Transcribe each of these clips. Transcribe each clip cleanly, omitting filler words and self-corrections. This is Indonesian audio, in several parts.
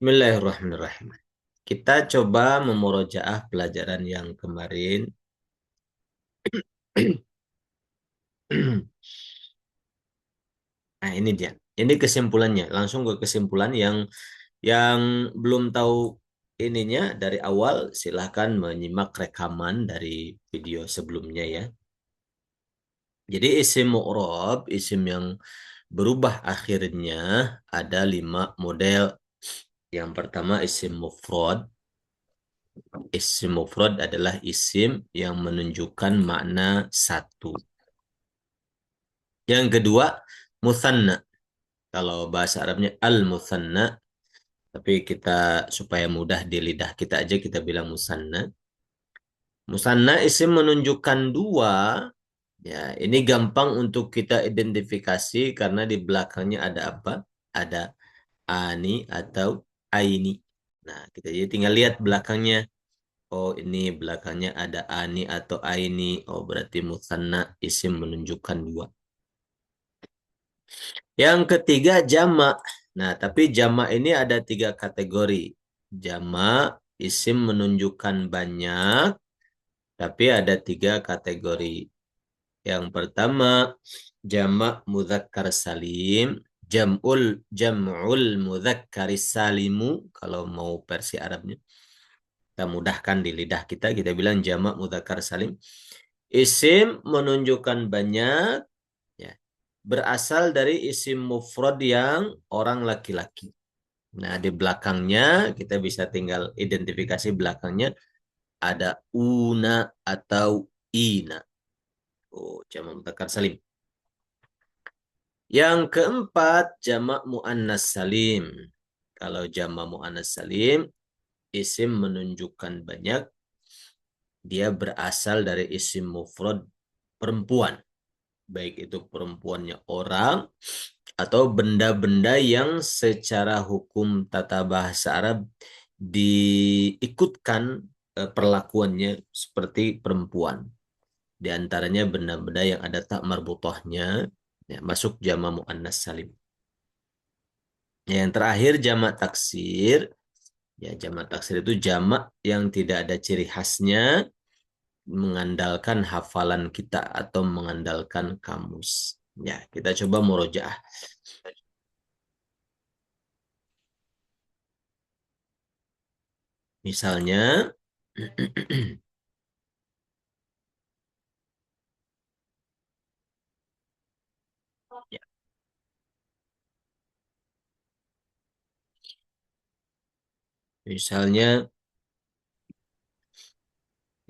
Bismillahirrahmanirrahim. Kita coba memurojaah pelajaran yang kemarin. Nah, ini dia. Ini kesimpulannya. Langsung ke kesimpulan yang belum tahu ininya dari awal, silahkan menyimak rekaman dari video sebelumnya ya. Jadi isim mu'rab, isim yang berubah akhirnya ada 5 model. Yang pertama isim mufrad. Isim mufrad adalah isim yang menunjukkan makna satu. Yang kedua, musanna. Kalau bahasa Arabnya al-musanna, tapi kita supaya mudah di lidah kita aja kita bilang musanna. Musanna isim menunjukkan dua. Ya, ini gampang untuk kita identifikasi karena di belakangnya ada apa? Ada ani atau aini. Nah, kita jadi tinggal lihat belakangnya. Oh, ini belakangnya ada ani atau aini. Oh, berarti musanna isim menunjukkan dua. Yang ketiga jamak. Nah, tapi jamak ini ada 3 kategori. Jamak isim menunjukkan banyak, tapi ada 3 kategori. Yang pertama jamak mudzakkar salim. Jam'ul mudzakkar salimu kalau mau versi Arabnya. Kita mudahkan di lidah kita, kita bilang jamak mudzakkar salim. Isim menunjukkan banyak, ya, berasal dari isim mufrad yang orang laki-laki. Nah, di belakangnya kita bisa tinggal identifikasi belakangnya ada una atau ina. Oh, jamak mudzakkar salim. Yang keempat, jamak muannas salim. Kalau jamak muannas salim, isim menunjukkan banyak, dia berasal dari isim mufrad perempuan. Baik itu perempuannya orang atau benda-benda yang secara hukum tata bahasa Arab diikutkan perlakuannya seperti perempuan. Di antaranya benda-benda yang ada tak marbutahnya, ya, masuk jamak muannas salim. Yang terakhir jamak taksir. Ya, jamak taksir itu jamak yang tidak ada ciri khasnya, mengandalkan hafalan kita atau mengandalkan kamus. Ya, kita coba murojaah. Misalnya, ya, misalnya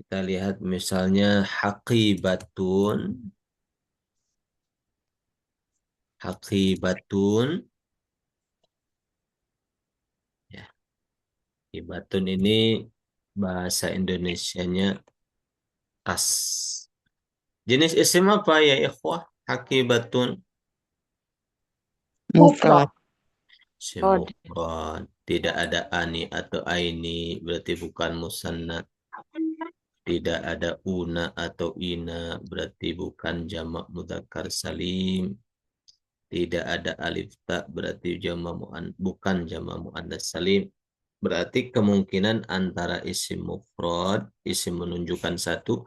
kita lihat misalnya haqibatun, haqibatun, ya, haqibatun ini bahasa Indonesianya tas. Jenis isim apa ya, ikhwah? Haqibatun. Mufrad. Isim mufrad. Tidak ada ani atau aini, berarti bukan musanna. Tidak ada una atau ina, berarti bukan jamak mudzakkar salim. Tidak ada alif ta, berarti bukan jamak muannas salim. Berarti kemungkinan antara isim mufrad, isim menunjukkan satu,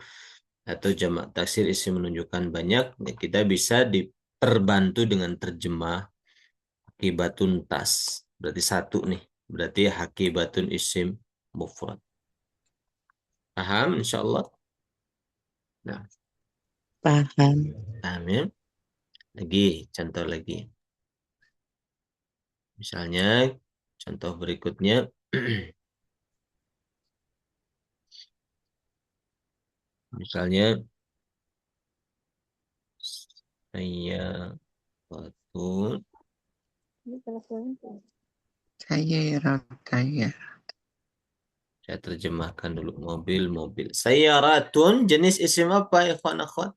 atau jamak taksir isim menunjukkan banyak, ya kita bisa diperbantu dengan terjemah hakibatun tas. Berarti satu nih. Berarti hakibatun isim mufrad. Paham insyaallah? Nah, Paham. amin. Lagi, contoh lagi. Misalnya, contoh berikutnya. Misalnya, saya betul. Saya Rotaya. Saya terjemahkan dulu. Mobil. Sayyaratun, jenis isim apa, ikhwan akhwat?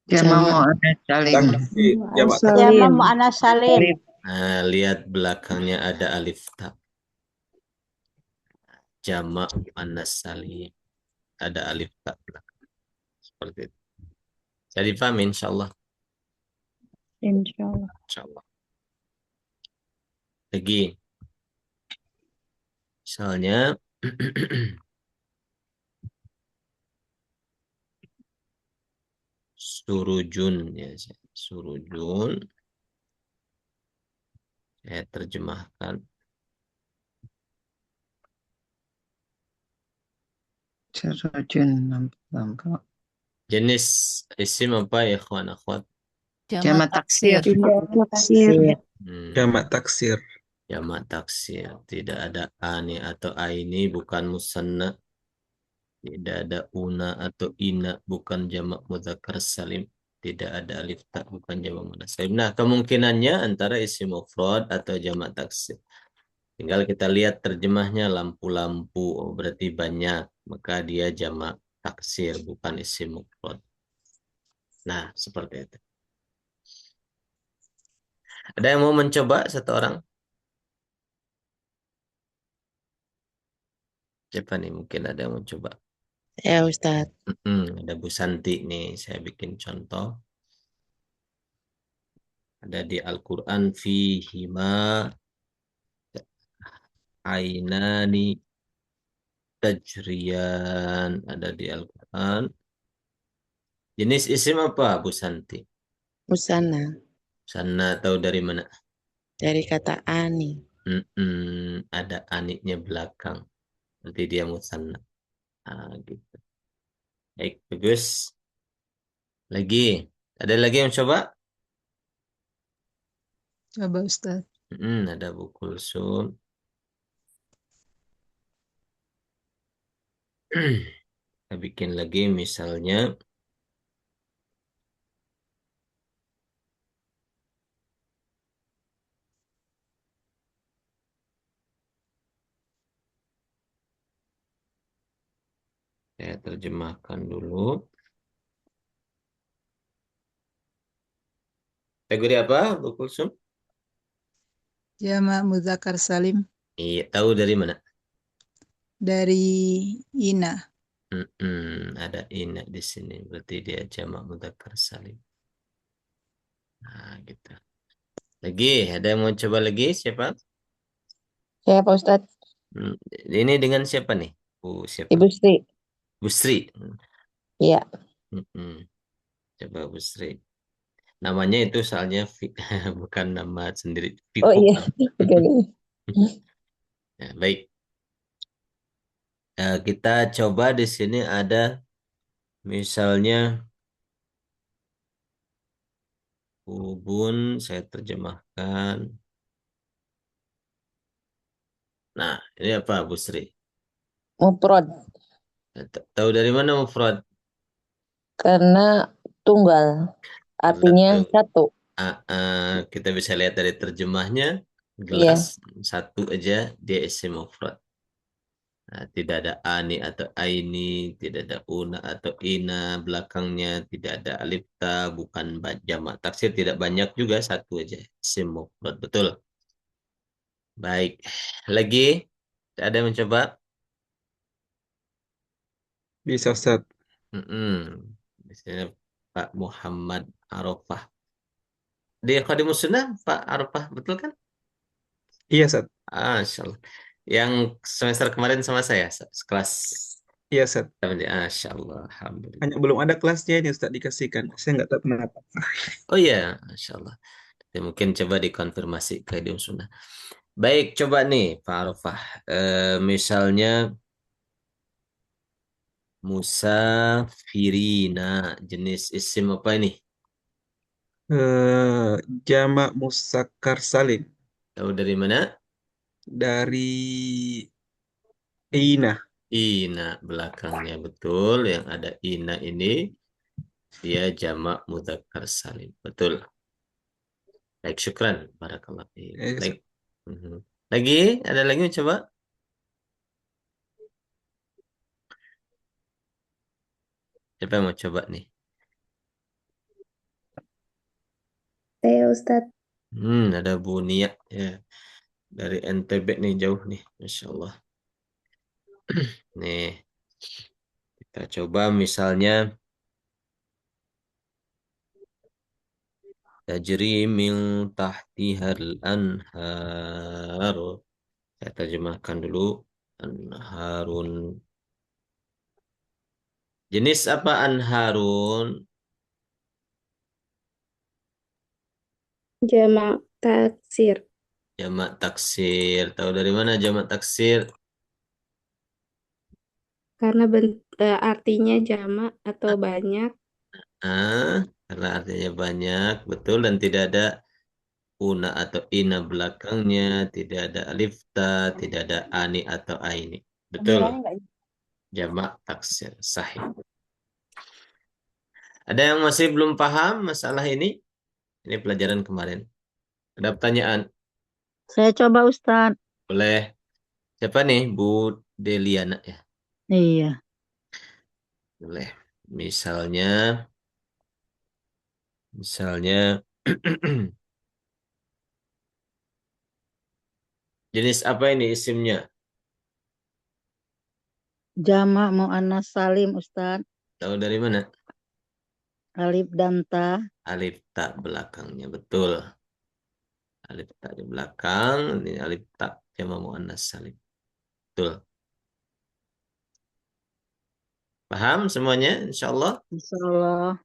Jamak muannas salim. Jamak Jamak Salim. muannas salim. Nah, lihat belakangnya ada alif ta. Jamak muannas salim. Ada alif ta belakang. Seperti itu. Jadi paham insyaallah. Insya Allah. Insyaallah. Lagi. Misalnya surujun ya, surujun saya terjemahkan. Serujun lampu. Jenis isim apa ya, ikhwan akhwat? Jamak taksir. Taksir. Hmm, Jamak taksir. jamak taksir. Tidak ada ani atau aini, bukan musanna. Tidak ada una atau ina, bukan jamak mudzakkar salim. Tidak ada alif ta, bukan jamak muannas salim. Nah, kemungkinannya antara isim mufrad atau jamak taksir. Tinggal kita lihat terjemahnya lampu-lampu, oh, berarti banyak. Maka dia jamak taksir, bukan isim mufrad. Nah, seperti itu. Ada yang mau mencoba satu orang? Siapa nih? Mungkin ada yang mau coba. Ya Ustadz. Ada Bu Santi nih, saya bikin contoh. Ada di Al-Quran, fihima ainani tajriyan. Ada di Al-Quran. Jenis isim apa, Bu Santi? Musana. Sana tahu dari mana? Dari kata ani. Ada aniknya belakang. Berarti dia musanna. Gitu. Baik, bagus. Lagi. Ada lagi yang coba? Coba Ustaz. Ada Bu Kulsum. Kita bikin lagi misalnya. Saya terjemahkan dulu. Kategori apa, Bu Kulsum? Jamak muzakkar salim Iya, tahu dari mana? dari ina. Ada ina di sini. Berarti dia jamak mudzakkar salim. Nah, gitu. Lagi, ada yang mau coba lagi? Siapa? Saya Pak Ustadz. Hmm, Ini dengan siapa nih? Bu siapa? Ibu Sri. Bu Sri. Iya. Mm-mm. Coba Bu Sri. Namanya itu soalnya bukan nama sendiri. Oh Vivo iya. kan? Betul. Ya, baik. Kita coba di sini ada misalnya hubun, saya terjemahkan. Nah, ini apa, Bu Sri? Mufrad. Tahu dari mana mufrad? Karena tunggal. Karena Artinya tuh satu. kita bisa lihat dari terjemahnya, gelas Iya. satu aja dia isim mufrad. Nah, tidak ada ani atau aini, tidak ada una atau ina belakangnya, tidak ada alif ta, bukan jamak taksir, tidak banyak juga satu aja isim mufrad. Betul. Baik. Lagi ada yang mencoba? Bisa Ustaz. Di sini Pak Muhammad Arafah. Di Khadimus Sunnah Pak Arafah, betul kan? Iya Ustaz. Insyaallah. Yang semester kemarin sama saya, sekelas. Iya Ustaz. Masya Allah, Alhamdulillah. Hanya belum ada kelasnya ini Ustaz dikasihkan. Saya nggak tahu kenapa. Oh iya, Masya Allah. Ya, mungkin coba dikonfirmasi ke Dium Sunnah. Baik, coba nih Pak Arafah. Misalnya Musafirina, jenis isim apa ini? Eh, Jamak musakkar salim Tahu dari mana? dari Ina. Ina belakangnya betul. Yang ada ina ini dia jamak mudzakkar salim. Betul. Baik, syukran. Barakallah fiik. Baik. Ustaz. Mhm. Lagi? Ada lagi coba? Siapa yang mau coba nih? Saya Ustadz. Ada Bu Nia ya. Dari NTB nih jauh nih. Masya Allah. Nih, kita coba misalnya tajri min tahtihal anhar. Saya terjemahkan dulu. Anharun. Jenis apa anharun? Jamak taksir. Jamak taksir. Tahu dari mana jamak taksir? Karena artinya jamak atau banyak. Karena artinya banyak, betul, dan tidak ada una atau ina belakangnya, tidak ada alif ta, tidak ada ani atau aini. Betul. Jamak taksir sahih. Ada yang masih belum paham masalah ini? Ini pelajaran kemarin. Ada pertanyaan? Saya coba Ustadz. Boleh. Siapa nih? Bu Deliana ya. Iya. Boleh. Misalnya jenis apa ini isimnya? Jamak muannas salim Ustadz. Tahu dari mana? Alif dan ta. Alif ta belakangnya, betul. Alif ta di belakang, ini alif ta jamak muannas salim. Betul. Paham semuanya? Insyaallah. Insyaallah.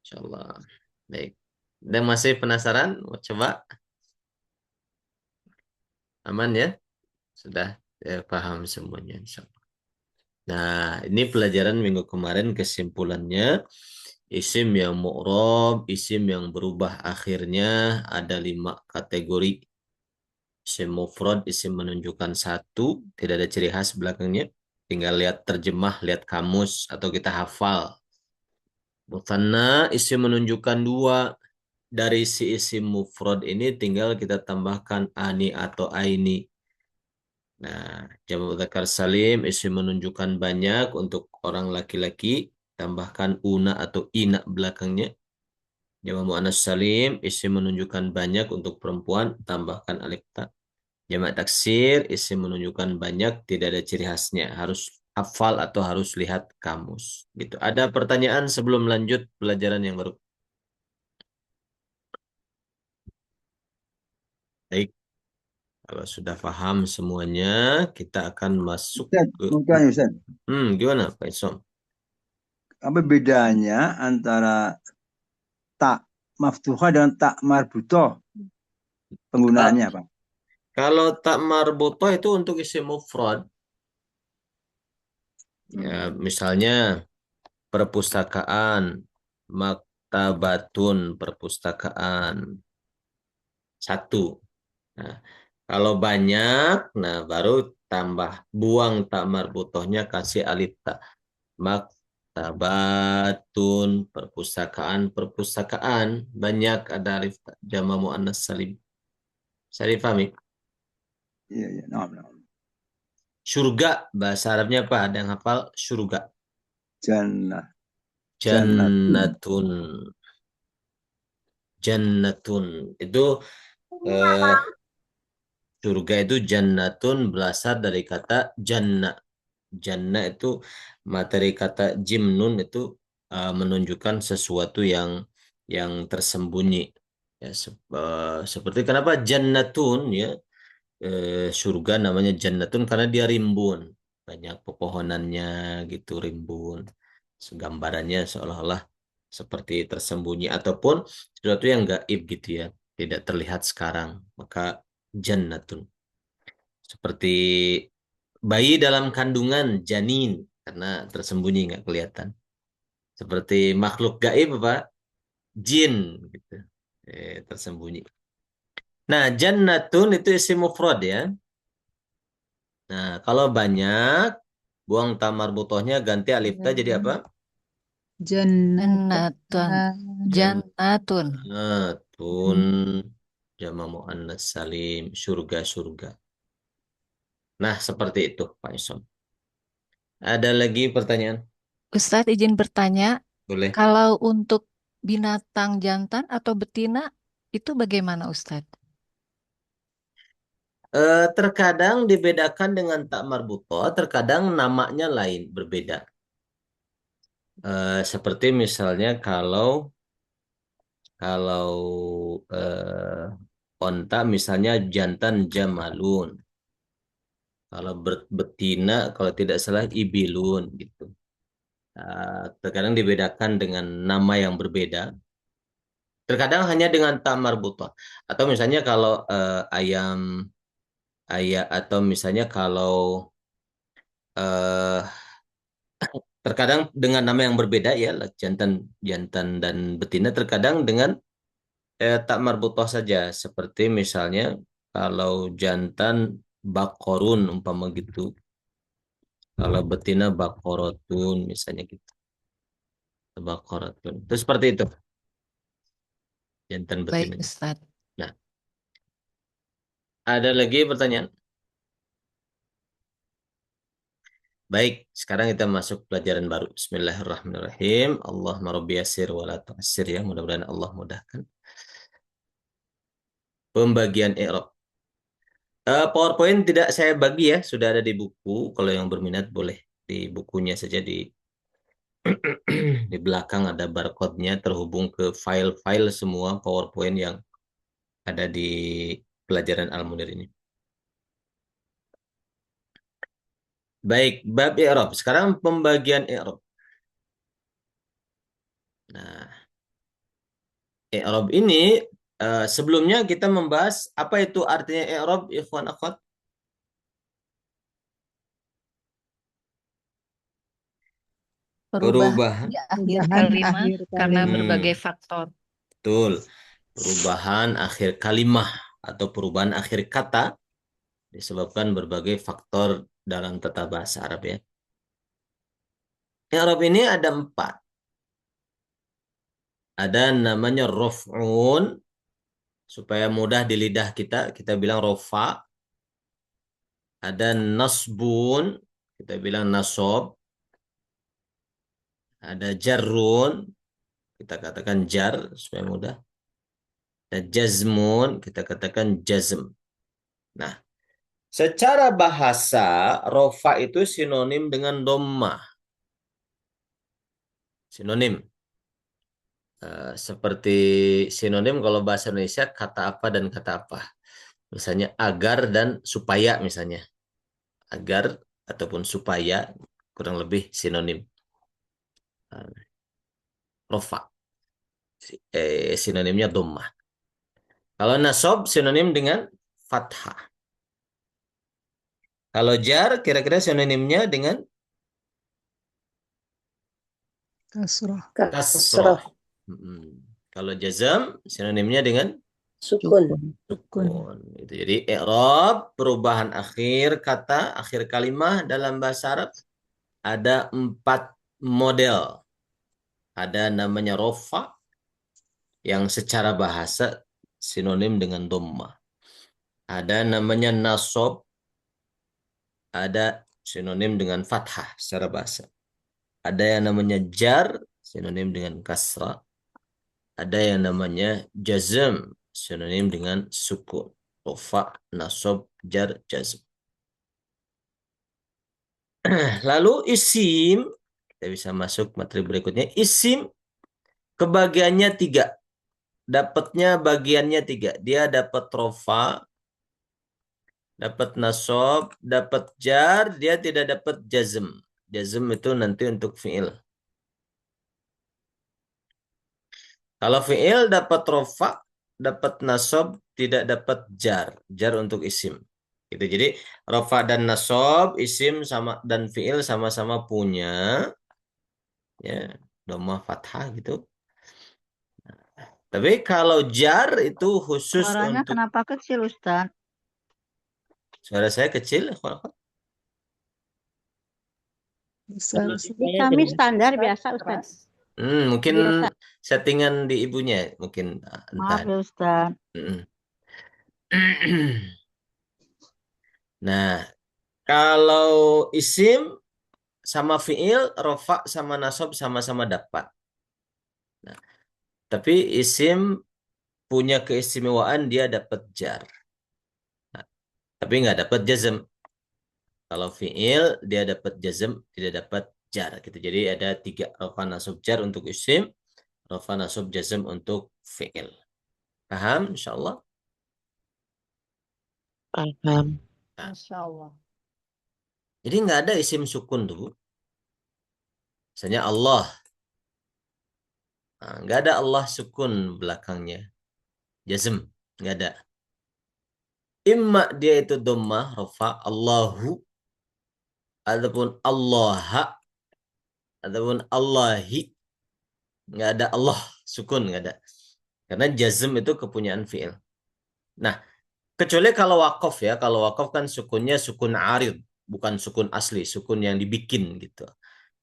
Insyaallah. Baik. Dan masih penasaran? Mau coba? Aman ya? Sudah paham semuanya insyaallah. Nah, ini pelajaran minggu kemarin kesimpulannya. Isim yang mu'rob, isim yang berubah akhirnya ada 5 kategori. Isim mufrad, isim menunjukkan satu, tidak ada ciri khas belakangnya. Tinggal lihat terjemah, lihat kamus, atau kita hafal. Muthanna, isim menunjukkan dua. Dari si isim mufrad ini tinggal kita tambahkan ani atau aini. Nah, jamak mudzakkar salim isim menunjukkan banyak untuk orang laki-laki, tambahkan una atau ina belakangnya. Jamak muannas salim isim menunjukkan banyak untuk perempuan, tambahkan alif ta. Jamak taksir isim menunjukkan banyak, tidak ada ciri khasnya, harus hafal atau harus lihat kamus. Gitu. Ada pertanyaan sebelum lanjut pelajaran yang baru? Baik, kalau sudah paham semuanya, kita akan masuk Ustaz, ke mau tanya Ustaz, gimana Pak Isom? apa bedanya antara tak maftuhah dengan tak marbutoh? Penggunaannya apa? Kalau tak marbutoh itu untuk isim mufrad. Ya, misalnya perpustakaan, maktabatun, perpustakaan. Satu. Nah, kalau banyak, nah baru tambah buang tak marbutohnya kasih alif ta. Maktabatun, perpustakaan, perpustakaan. Banyak ada alif ta. Jama muannas salim. Saya difahami? Iya, iya. Nah, nah. Surga, bahasa Arabnya apa? Ada yang hafal? Surga. Jannah, jannatun. Jannatun. Jannatun. Itu eh, surga itu jannatun berasal dari kata jannah. Jannah itu materi kata jimnun itu menunjukkan sesuatu yang tersembunyi. Ya, seperti kenapa jannatun ya surga namanya jannatun karena dia rimbun. Banyak pepohonannya gitu rimbun. Gambarannya seolah-olah seperti tersembunyi ataupun sesuatu yang gaib gitu ya, tidak terlihat sekarang. Maka jannatun. Seperti bayi dalam kandungan janin karena tersembunyi nggak kelihatan. Seperti makhluk gaib apa? Jin gitu. Tersembunyi. Nah, jannatun itu isim mufrad ya. Nah, kalau banyak buang tamar butohnya ganti alif ta jadi apa? Jannatun. Jannatun. Jannatun jama muannas salim surga-surga. Nah, seperti itu Pak Isom. Ada lagi pertanyaan? Ustadz izin bertanya, Boleh. kalau untuk binatang jantan atau betina itu bagaimana Ustadz? Terkadang dibedakan dengan tak marbutoh, terkadang namanya lain, berbeda. Seperti misalnya kalau kalau onta misalnya jantan jamalun. Kalau betina, kalau tidak salah ibilun gitu. Terkadang dibedakan dengan nama yang berbeda. Terkadang hanya dengan ta marbutah. Atau misalnya kalau ayam atau misalnya kalau eh, terkadang dengan nama yang berbeda ya, jantan jantan dan betina terkadang dengan tak marbutah saja. Seperti misalnya kalau jantan bakorun umpama gitu. Kalau betina bakorotun misalnya gitu. Bakorotun. Itu seperti itu. Jantan Baik, betina. Ustaz. Nah, ada lagi pertanyaan? Baik, sekarang kita masuk pelajaran baru. Bismillahirrahmanirrahim. Allahumma rabbi yasir wa la tu'assir ya. Mudah-mudahan Allah mudahkan. Pembagian i'rab. PowerPoint tidak saya bagi ya, sudah ada di buku. Kalau yang berminat boleh di bukunya saja di belakang ada barcode-nya terhubung ke file-file semua PowerPoint yang ada di pelajaran Al-Munir ini. Baik, bab i'rab. Sekarang pembagian i'rab. Nah, i'rab ini sebelumnya kita membahas apa itu artinya i'rab, ikhwan akhwat. Perubahan Perubahan. di akhir Perubahan kalimat akhir karena kalimat. berbagai faktor. Betul. Perubahan akhir kalimah atau perubahan akhir kata disebabkan berbagai faktor dalam tata bahasa Arab ya. I'rab ini ada 4. Ada namanya rof'un, supaya mudah di lidah kita bilang rofa. Ada nasbun, kita bilang nasob. Ada jarrun, kita katakan jar supaya mudah. Ada jazmun, kita katakan jazm. Nah, secara bahasa rofa itu sinonim dengan dhammah. Sinonim. Seperti sinonim kalau bahasa Indonesia kata apa dan kata apa. Misalnya agar dan supaya misalnya. Agar ataupun supaya kurang lebih sinonim. Rofa. Sinonimnya dhammah. Kalau nasob sinonim dengan fathah. Kalau jar kira-kira sinonimnya dengan Kasroh. kasroh. Kalau jazam sinonimnya dengan Sukun. Sukun. sukun. Jadi i'rab perubahan akhir kata, akhir kalimat dalam bahasa Arab ada 4 model. Ada namanya rofa yang secara bahasa sinonim dengan dhammah. Ada namanya nasob, ada sinonim dengan fathah secara bahasa. Ada yang namanya jar, sinonim dengan kasrah. Ada yang namanya jazm, sinonim dengan sukun. Rofa, nasob, jar, jazm. Lalu isim, kita bisa masuk materi berikutnya. Isim kebagiannya 3. Dapatnya bagiannya 3. Dia dapat rofa, dapat nasob, dapat jar, dia tidak dapat jazm. Jazm itu nanti untuk fi'il. Kalau fi'il dapat rofa, dapat nasob, tidak dapat jar. Jar untuk isim. Gitu. Jadi rofa dan nasob, isim sama dan fi'il sama-sama punya ya dhammah fathah gitu. Tapi kalau jar itu khusus Suaranya untuk kenapa kecil, Ustaz? Iya. suara saya kecil. Besar. Kami standar biasa, Ustaz. Keras. Mungkin Biasa. settingan di ibunya mungkin entah. Maaf ya, Ustaz. Nah, kalau isim sama fi'il, rofa sama nasob sama-sama dapat. Nah, tapi isim punya keistimewaan dia dapat jar. Nah, tapi nggak dapat jazm. Kalau fi'il dia dapat jazm, tidak dapat jar. Gitu. Jadi ada 3 rofa nasob jar untuk isim, rofa nasob jazm untuk fi'il. Paham? Insyaallah. Paham. Masya Allah. Jadi nggak ada isim sukun tuh, Bu. Misalnya Allah. Nah, nggak ada Allah sukun belakangnya. Jazm. Nggak ada. Imma dia itu dhammah, rafa, Allahu, ataupun Allah, ataupun Allahi. Nggak ada Allah sukun, nggak ada. Karena jazm itu kepunyaan fi'il. Nah, kecuali kalau wakaf ya. Kalau wakaf kan sukunnya sukun arid. Bukan sukun asli. Sukun yang dibikin gitu.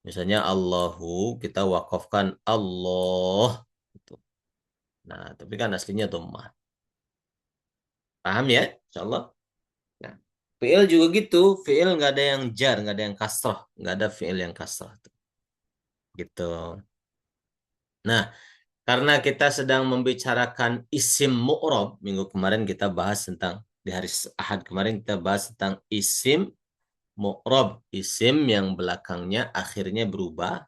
Misalnya Allahu, kita wakafkan Allah. Gitu. Nah, tapi kan aslinya dhammah. Paham ya? Insyaallah. Nah, fi'il juga gitu. Fi'il nggak ada yang jar, nggak ada yang kasrah. Nggak ada fi'il yang kasrah. Gitu. Nah, karena kita sedang membicarakan isim mu'rab, minggu kemarin kita bahas tentang, di hari Ahad kemarin kita bahas tentang isim mu'rab, isim yang belakangnya akhirnya berubah.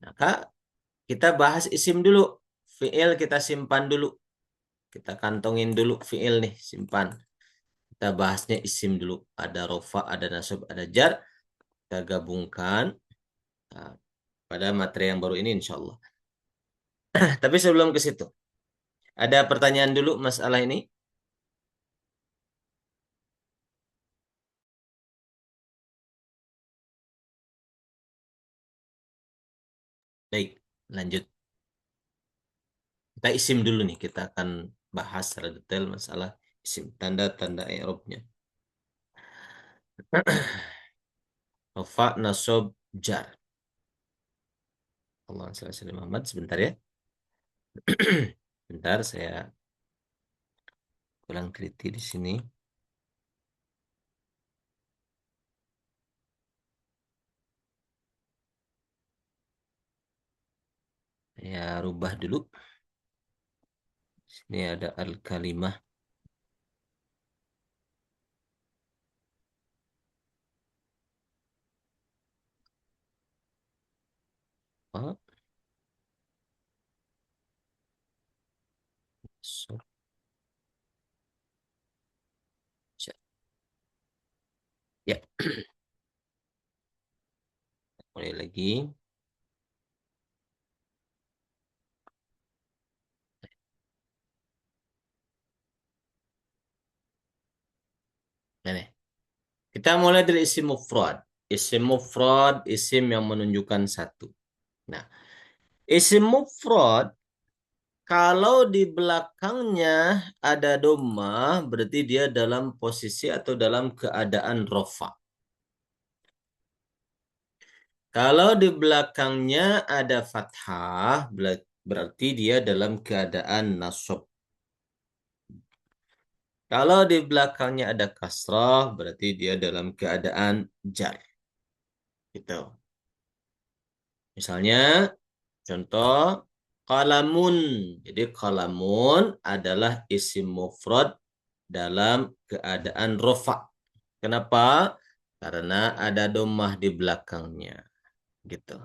Maka kita bahas isim dulu. Fi'il kita simpan dulu. Kita kantongin dulu fi'il nih, simpan. Kita bahasnya isim dulu. Ada rofa, ada nasab, ada jar. Kita gabungkan pada materi yang baru ini insya Allah. Tapi sebelum ke situ, ada pertanyaan dulu masalah ini? Baik, lanjut. Kita isim dulu nih, kita akan bahas secara detail masalah isim, tanda-tanda i'rabnya. Rafa, nasab, jar. Allah SWT Muhammad, sebentar ya. Bentar, saya kurang teliti di sini. Saya rubah dulu. Sini ada al-kalimah. Oh. So, ya, mulai lagi. Nah, kita mulai dari isim mufrad. Isim mufrad, isim yang menunjukkan satu. Nah, isim mufrad kalau di belakangnya ada dhammah, berarti dia dalam posisi atau dalam keadaan rofa. Kalau di belakangnya ada fathah, berarti dia dalam keadaan nasab. Kalau di belakangnya ada kasrah, berarti dia dalam keadaan jar. Gitu. Misalnya, contoh, qalamun. Jadi qalamun adalah isim mufrad dalam keadaan rofa. Kenapa? Karena ada dhammah di belakangnya. Gitu.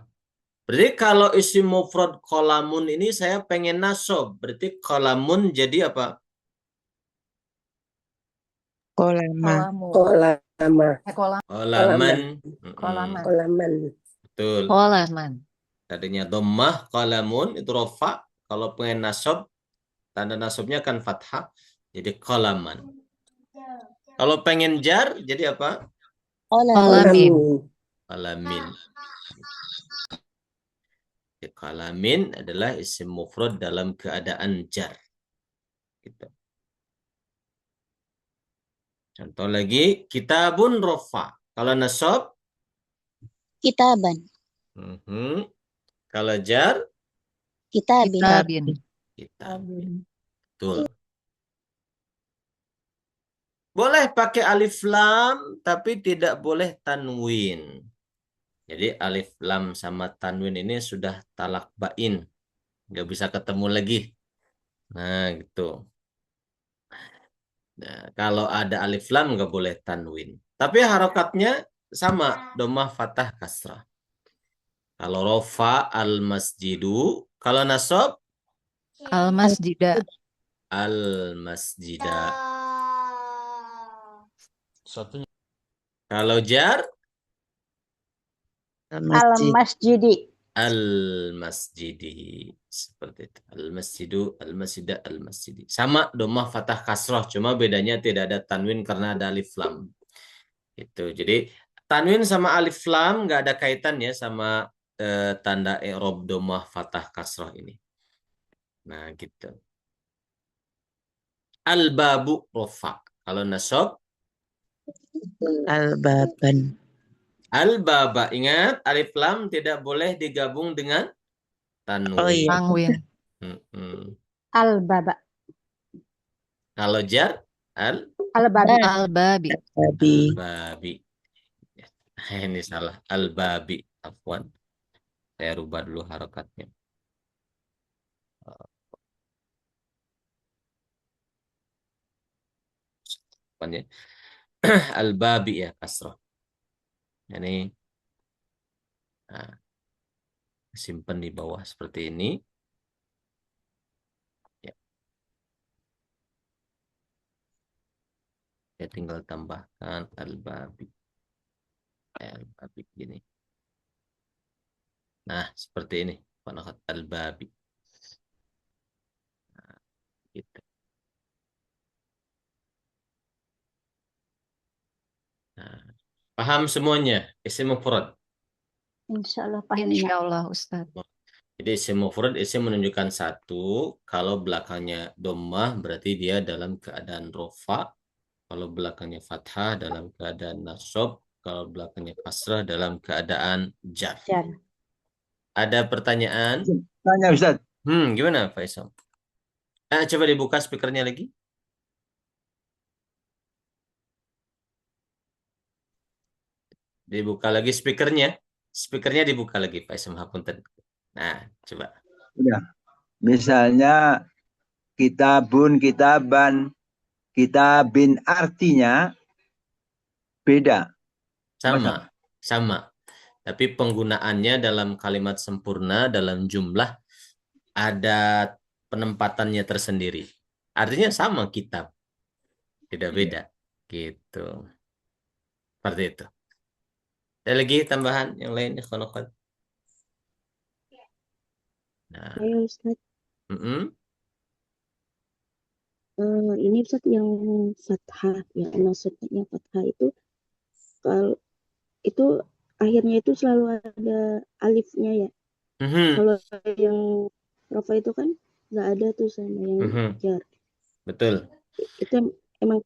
Berarti kalau isim mufrad qalamun ini saya pengen nasab. Berarti qalamun jadi apa? Kolama. Kolamu. Kolama. Qalaman. Kolaman. Kolaman. Betul. Kolaman. Tadinya dhammah, qalamun itu rofa. Kalau pengen nasab, tanda nasabnya kan fathah. Jadi qalaman. Kalau pengen jar, jadi apa? Kolamin. Qalamin. Qalamin adalah isim mufrad dalam keadaan jar. Gitu. Contoh lagi, kitabun rofa. Kalau nasab, Kitaban. Kalau jar, Kitabin. Kitabin. kitabin. Betul. Boleh pakai alif lam, tapi tidak boleh tanwin. Jadi alif lam sama tanwin ini sudah talak bain. Nggak bisa ketemu lagi. Nah, gitu. Nah, kalau ada alif lam nggak boleh tanwin. Tapi harokatnya sama, dhammah, fathah, kasrah. Kalau rofa al-masjidu, kalau nasab Al-masjida. al-masjida. Kalau jar Al-masjid. Al-masjidi. Al-masjidi. Seperti itu. Al-masjidu, al-masjida, al-masjidi. Sama domah fathah kasroh, cuma bedanya tidak ada tanwin karena ada alif lam. Itu. Jadi tanwin sama alif lam nggak ada kaitannya sama tanda i'rab domah fathah kasroh ini. Nah, gitu. Al-babu rofa. Kalau nasab Al-baban. al-baba. Ingat, alif lam tidak boleh digabung dengan Oh tanwin. iya. Tanwin. Mm-mm. Al-baba. Kalau jar Al-babi. Al-babi. Babi. al-babi. Ini salah. Al-babi. Afwan. Saya rubah dulu harokatnya. Afwan ya. Al-babi ya kasroh. Ini nah, simpan di bawah seperti ini. Ya, saya tinggal tambahkan al-babi. Al-babi gini. Nah, seperti ini. Panakat al-babi. Nah, gitu. Nah, paham semuanya? Isim mufrad. Insya Allah paham ya. Insya Allah, Ustaz. Jadi isim mufrad isim menunjukkan satu. Kalau belakangnya dhammah berarti dia dalam keadaan rofa. Kalau belakangnya fathah dalam keadaan nasab. Kalau belakangnya kasrah dalam keadaan jar. Jar. Ada pertanyaan? Tanya Ustaz. Gimana Faisal? Coba dibuka speakernya lagi. Dibuka lagi speakernya. Speakernya dibuka lagi Faisal Hapunten. Nah, coba. Ya. Misalnya kitabun, kitaban, kitabin artinya beda. Sama. Tapi penggunaannya dalam kalimat sempurna, dalam jumlah, ada penempatannya tersendiri. Artinya sama kitab. Tidak beda. Gitu. Seperti itu. Ada lagi tambahan yang lain? Nah, Saya Ustaz, mm-mm. ini Ustaz yang fathah, yang nasabnya fathah itu, kalau itu akhirnya itu selalu ada alifnya ya. Mhm. Kalau yang rofa itu kan nggak ada tuh sama yang Mhm. jar. Betul. Itu emang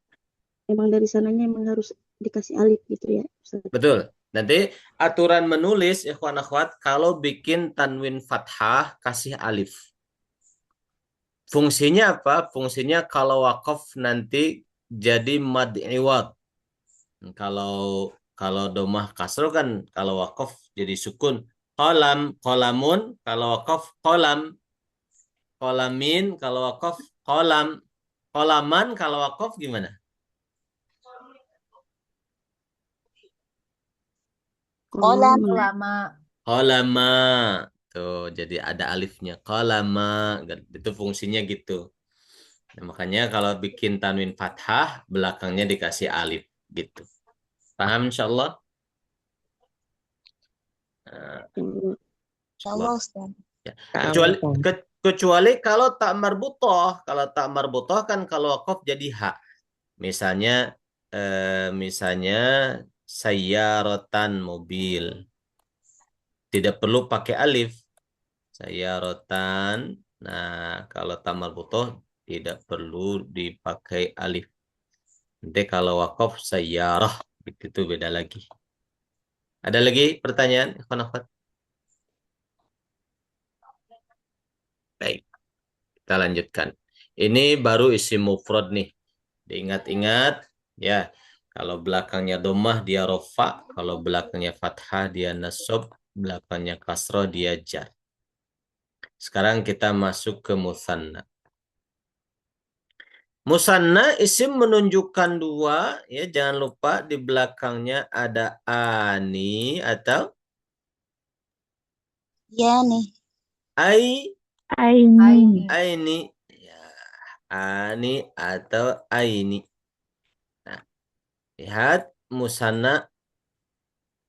dari sananya emang harus dikasih alif gitu ya Ustaz. Betul. Nanti aturan menulis, ikhwan akhwat, kalau bikin tanwin fathah, kasih alif. Fungsinya apa? Fungsinya kalau wakaf nanti jadi mad iwad. Kalau domah kasro kan kalau wakaf jadi sukun. Qolamun, kalau wakaf qolam. Qolamin, kalau wakaf qolam. Qolaman, kalau wakaf gimana? Kolam. Lama. Qolama. Tuh, jadi ada alifnya. Qolama. Itu fungsinya gitu. Nah, makanya kalau bikin tanwin fathah, belakangnya dikasih alif. Gitu. Paham insyaallah? Allah Ustaz. Ya. Kecuali kalau tak marbutoh. Kalau tak marbutoh kan kalau wakaf jadi hak. Misalnya sayyaratan mobil. Tidak perlu pakai alif. Sayyaratan. Nah, kalau tak marbutoh tidak perlu dipakai alif. Nanti kalau wakaf sayyarah itu beda lagi. Ada lagi pertanyaan? Baik, kita lanjutkan. Ini baru isim mufrad nih. Diingat-ingat ya. Kalau belakangnya dhammah dia rofa, kalau belakangnya fathah dia nasab, belakangnya kasroh dia jar. Sekarang kita masuk ke musanna. Musanna isim menunjukkan dua, ya jangan lupa di belakangnya ada ani atau Ya nih. Aini. aini. Ya, ani atau aini. Nah, lihat musanna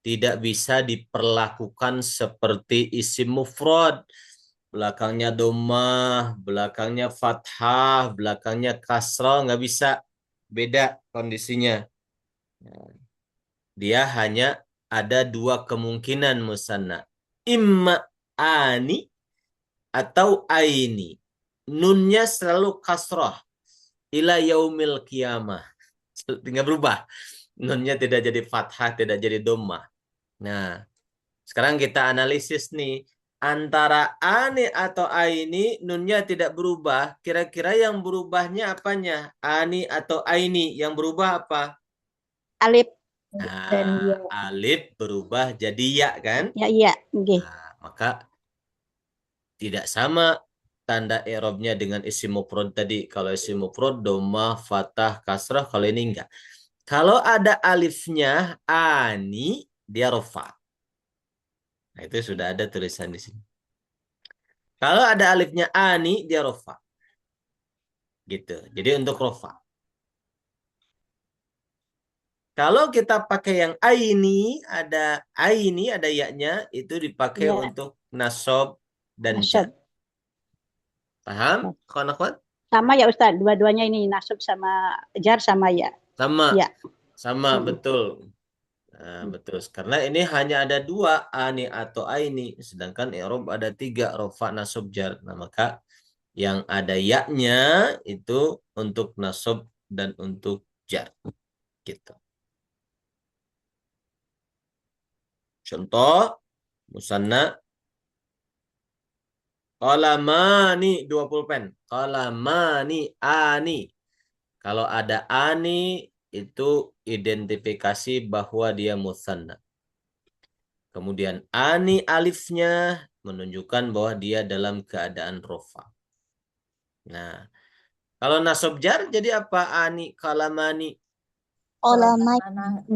Tidak bisa diperlakukan seperti isim mufrad. Belakangnya dhammah, belakangnya fathah, belakangnya kasrah, nggak bisa. Beda kondisinya. Dia hanya ada dua kemungkinan musanna. Imma ani atau aini. Nunnya selalu kasrah. Ila yaumil qiyamah. Nggak berubah. Nunnya tidak jadi fathah, tidak jadi dhammah. Nah, sekarang kita analisis nih. Antara ani atau aini, nunnya tidak berubah. Kira-kira yang berubahnya apanya? Ani atau aini. Yang berubah apa? Alif Dan ya. Alif berubah jadi ya kan? Ya iya, nggih. Nah, maka tidak sama tanda i'rabnya dengan isim mufrad tadi. Kalau isim mufrad dhammah, fathah, kasrah, kalau ini enggak. Kalau ada alifnya ani, dia rofa. Nah, itu sudah ada tulisan di sini. Kalau ada alifnya ani, dia rofa. Gitu. Jadi untuk rofa. Kalau kita pakai yang aini, ada ya-nya, itu dipakai Ya. untuk nasob dan Nasab. jar. Paham? Kawan-kawan? Sama ya Ustaz, dua-duanya ini nasab sama jar sama ya. Sama. Ya. Sama, betul. Nah, betul. Karena ini hanya ada dua, ani atau aini. Sedangkan i'rab ada tiga, rofa, nasob, jar. Nah, maka yang ada ya-nya itu untuk nasob dan untuk jar. Gitu. Contoh, musanna. Qalamani 2 pulpen. Qalamani ani. Kalau ada ani itu identifikasi bahwa dia musanna. Kemudian ani alifnya menunjukkan bahwa dia dalam keadaan rofa. Nah, kalau nasab jar jadi apa? Ani qalamani. Qalamaini.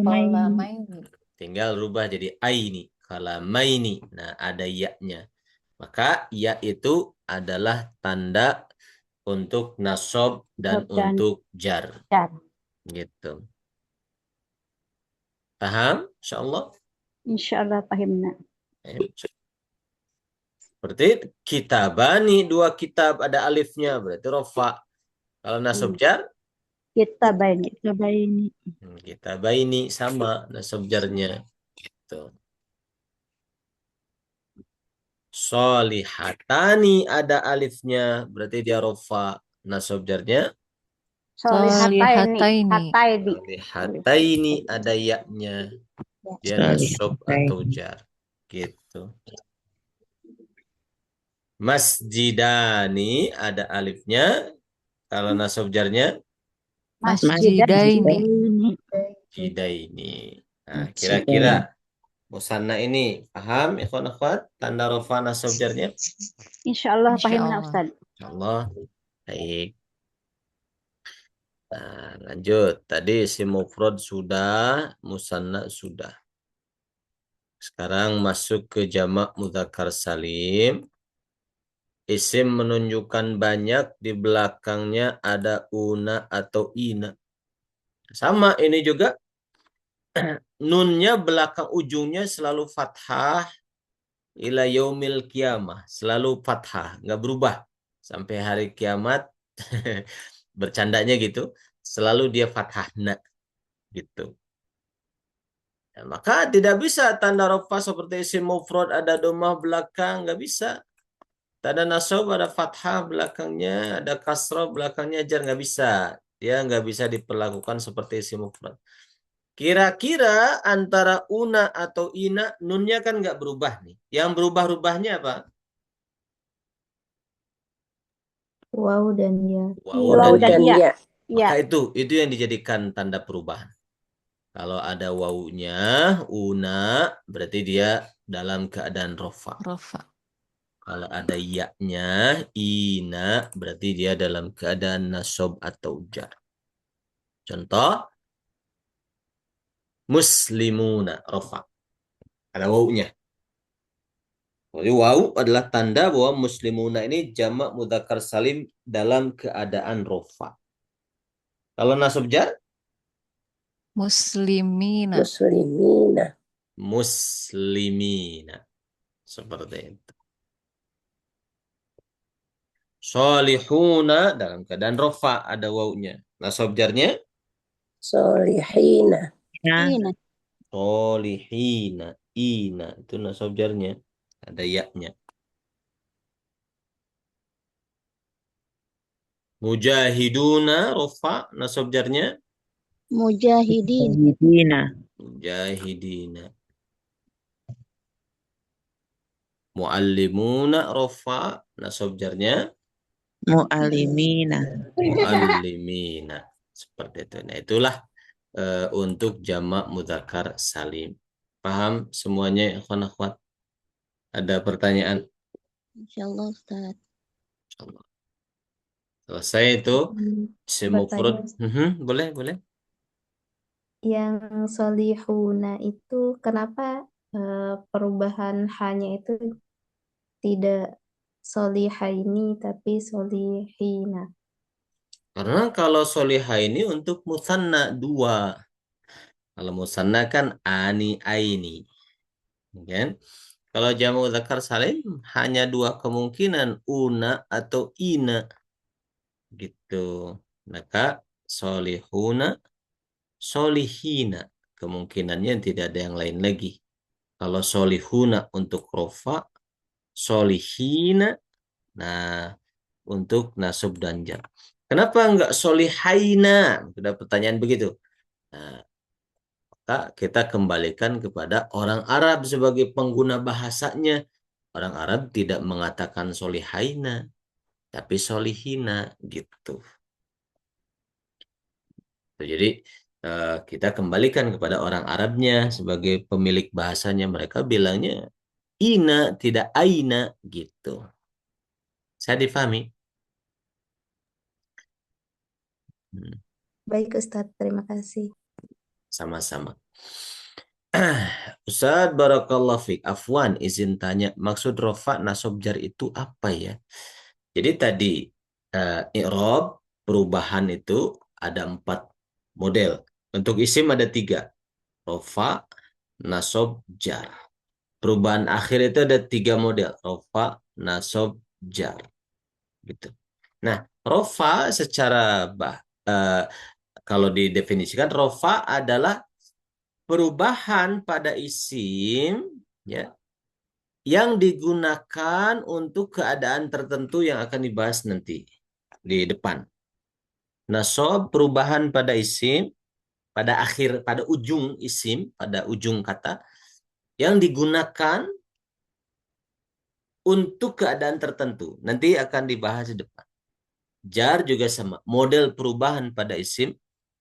Tinggal rubah jadi aini qalamaini. Nah, ada ya-nya. Maka ya itu adalah tanda untuk nasab dan untuk jar. Jar. Gitu. Paham? Insyaallah. Insyaallah pahimna. Berarti kitabani, 2 kitab ada alifnya, berarti rofa. Kalau nasab jar? Kitabaini. Kitabaini sama nasab jarnya. Gitu. Solihatani ada alifnya, berarti dia rofa. Nasab jarnya? Solihataini. Solihataini ada ya-nya. Dia nasab atau jar. Gitu. Masjidani ada alifnya. Kalau nasab jarnya? Masjidaini. Masjidaini. Nah, kira-kira musanna ini paham ikhwan akhwat tanda rofa nasab jarnya? Insyaallah pahimna Ustaz. Insyaallah. Baik. Nah, lanjut. Tadi isim mufrad sudah, musanna sudah. Sekarang masuk ke jamak mudzakkar salim. Isim menunjukkan banyak, di belakangnya ada una atau ina. Sama ini juga. Nunnya belakang ujungnya selalu fathah. Ila yaumil qiyamah. Selalu fathah. Nggak berubah. Sampai hari kiamat. Bercandanya gitu. Selalu dia fathahna. Gitu. Ya, maka tidak bisa tanda rofa seperti isim mufrad ada dhammah belakang. Nggak bisa. Tanda nasab ada fathah belakangnya. Ada kasrah belakangnya jar. Nggak bisa. Dia nggak bisa diperlakukan seperti isim mufrad. Kira-kira antara una atau ina, nunnya kan nggak berubah nih. Yang berubah-ubahnya apa? Waw dan ya. Waw dan ya. Ya. Maka itu yang dijadikan tanda perubahan. Kalau ada wawunya, una, berarti dia dalam keadaan rofa. Kalau ada ya-nya, ina, berarti dia dalam keadaan nasab atau jar. Contoh, muslimuna rofa. Ada wawunya. Jadi wawu adalah tanda bahwa muslimuna ini jamak mudzakkar salim dalam keadaan rofa. Kalau nasab jar? Muslimina. muslimina. Seperti itu. Solihuna dalam keadaan rofa ada wawunya. Nasab jarnya Solihina. Ina. solihina. Ina itu nasab jarnya ada ya-nya. Mujahiduna rofa nasab jarnya Mujahidin. Mujahidina. mujahidina. Muallimuna rofa nasab jarnya Mu'allimina. muallimina. Seperti itu. Nah, itulah untuk jamak mudzakkar salim. Paham semuanya, ikhwan akhwat? Ada pertanyaan? Insyaallah Ustaz. Insyaallah. Selesai itu isim mufrad. Boleh, boleh. Yang solihuna itu kenapa perubahan hanya itu tidak solihaini tapi solihina? Karena kalau soliha ini untuk musanna dua. Kalau musanna kan ani aini. Kan? Kalau jamak mudzakkar salim hanya dua kemungkinan, una atau ina. Gitu. Maka solihuna, solihina. Kemungkinannya tidak ada yang lain lagi. Kalau solihuna untuk rofa, solihina, nah untuk nasab dan jar. Kenapa enggak solihaina? Sudah pertanyaan begitu. Nah, maka kita kembalikan kepada orang Arab sebagai pengguna bahasanya. Orang Arab tidak mengatakan solihaina, tapi solihina gitu. Jadi kita kembalikan kepada orang Arabnya sebagai pemilik bahasanya. Mereka bilangnya ina, tidak aina gitu. Saya difahami? Baik Ustadz, terima kasih. Sama-sama. Ustadz Barakallahu Fik. Afwan, izin tanya. Maksud rofa nasab jar itu apa ya? Jadi tadi i'rab perubahan itu ada 4 model. Untuk isim ada 3. Rofa, nasab, jar. Perubahan akhir itu ada 3 model. Rofa, nasab, jar. Gitu. Nah, rofa secara kalau didefinisikan, rofa adalah perubahan pada isim ya yang digunakan untuk keadaan tertentu yang akan dibahas nanti di depan. Nasab perubahan pada isim pada akhir, pada ujung isim, pada ujung kata yang digunakan untuk keadaan tertentu. Nanti akan dibahas di depan. Jar juga sama, model perubahan pada isim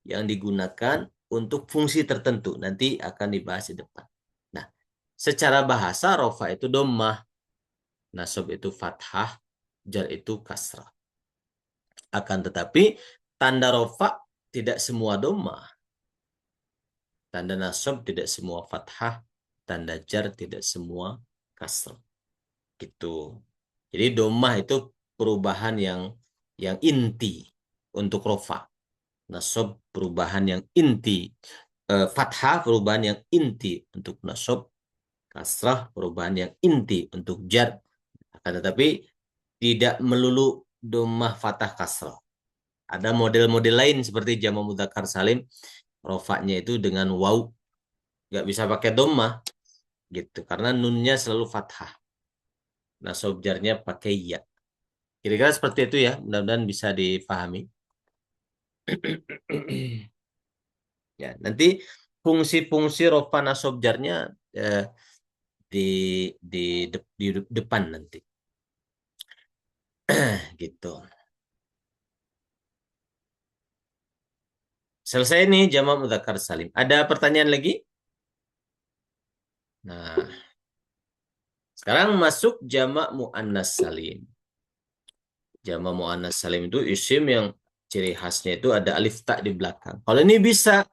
yang digunakan untuk fungsi tertentu. Nanti akan dibahas di depan. Nah, secara bahasa rofa itu dhammah, nasab itu fathah, jar itu kasrah. Akan tetapi tanda rofa tidak semua dhammah. Tanda nasab tidak semua fathah, tanda jar tidak semua kasrah. Gitu. Jadi dhammah itu perubahan yang inti untuk rofa. Nasab perubahan yang inti. Fathah perubahan yang inti untuk nasab. Kasrah perubahan yang inti untuk jar. Akan tetapi tidak melulu dhammah fathah kasrah. Ada model-model lain seperti jamak mudzakkar salim. Rofanya itu dengan waw. Nggak bisa pakai dhammah. Gitu. Karena nunnya selalu fathah. Nasab jarnya pakai ya. Kira-kira seperti itu ya. Mudah-mudahan bisa dipahami. Ya, nanti fungsi-fungsi rofa nasab jarnya di depan nanti. Gitu. Selesai nih jamak mudzakkar salim. Ada pertanyaan lagi? Nah, sekarang masuk jamak muannas salim. Jamak muannas salim itu isim yang ciri khasnya itu ada alif ta di belakang. Kalau ini bisa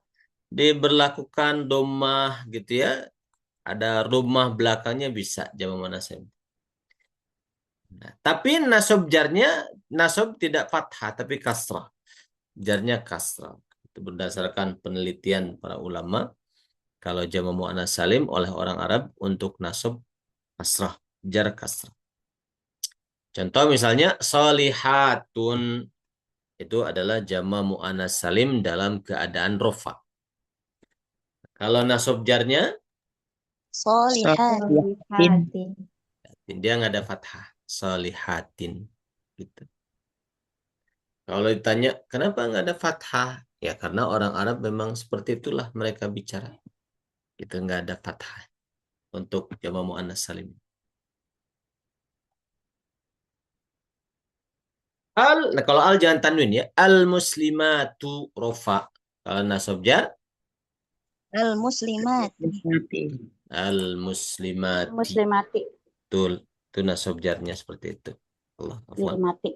diberlakukan dhammah gitu ya. Ada dhammah belakangnya bisa jamak muannas salim. Nah, tapi nasab jarnya nasab tidak fathah tapi kasrah. Jarnya kasrah. Itu berdasarkan penelitian para ulama. Kalau jamak muannas salim oleh orang Arab untuk nasab kasrah, jar kasrah. Contoh misalnya solihatun itu adalah jamak muannas salim dalam keadaan rofa. Kalau nasab jarnya Solihat. Solihatin. dia nggak ada fathah, solihatin gitu. Kalau ditanya kenapa nggak ada fathah, ya karena orang Arab memang seperti itulah mereka bicara. Itu nggak ada fathah untuk jamak muannas salim. Nah kalau al jangan tanwin ya. Al muslimatu rofa. Kalau nasab jar Al-muslimat. al muslimati. Muslimati. Betul. Itu nasab jarnya seperti itu. Allah, afwan. Muslimati.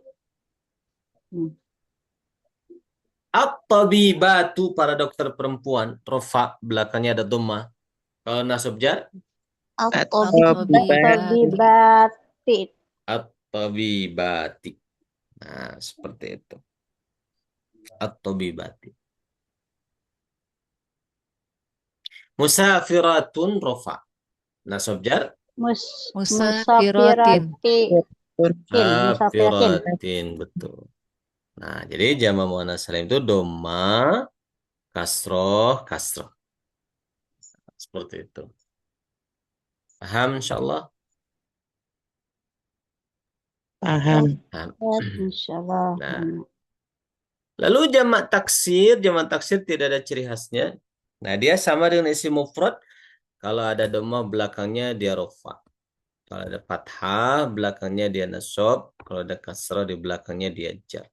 At-tabibatu para dokter perempuan. Rofa belakangnya ada dhammah. Kalau nasab jar At-tabibati. at-tabibati. Nah, seperti itu. At-tabibati. Musafiratun rofa. Nasab jar Musafiratin. Musafiratin, betul. Nah, jadi jamak muannas salim itu dhamma, kasroh, kasroh. Seperti itu. Paham insyaallah? Paham. Paham. Insyaallah. Nah, lalu jamak taksir tidak ada ciri khasnya. Nah, dia sama dengan isim mufrad. Kalau ada dhamma belakangnya dia rofa. Kalau ada fathah belakangnya dia nasab. Kalau ada kasrah di belakangnya dia jar.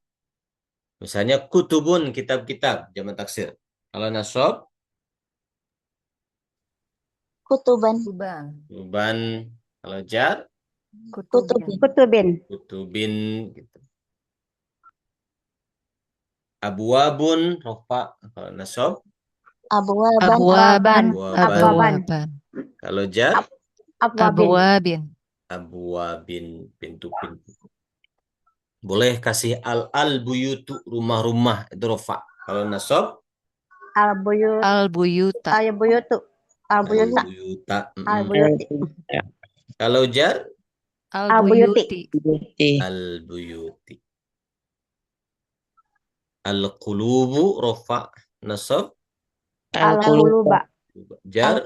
Misalnya kutubun, kitab-kitab, jamak taksir. Kalau nasab Kutuban. kutuban. Kalau jar Kutubin. kutubin gitu. Abwabun rofa. Kalau nasab Abwaban. Abwaban. kalau jar Abwabin. abwabin, pintu-pintu. Boleh kasih al buyutu, rumah-rumah, itu rofa. Kalau nasab Al-buyut. Al-buyuta. Al-buyutu. Al-buyuta. buyuta. Al-buyuti. Kalau jar Al-buyuti. al-buyuti. Al-qulubu rofa. Nasab Al-quluba. jar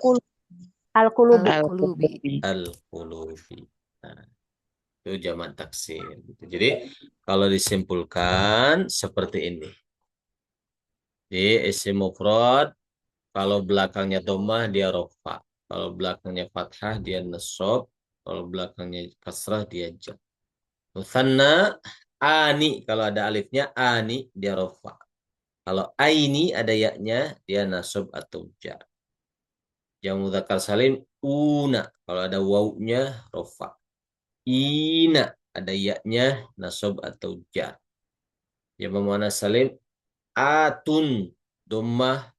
Al-qulubi. Al-qulubi. al-qulubi. Nah, itu jamak taksir. Jadi kalau disimpulkan seperti ini. Jadi isim mufrad kalau belakangnya dhammah dia rofa. Kalau belakangnya fathah dia nasab. Kalau belakangnya kasrah dia jar. Mutsanna ani kalau ada alifnya ani dia rofa. Kalau aini ada yaknya dia nasab atau jar. Jamak mudzakkar salim una kalau ada wawunya rofa. Ina ada yaknya nasab atau jar. Jamak muannas salim atun dhammah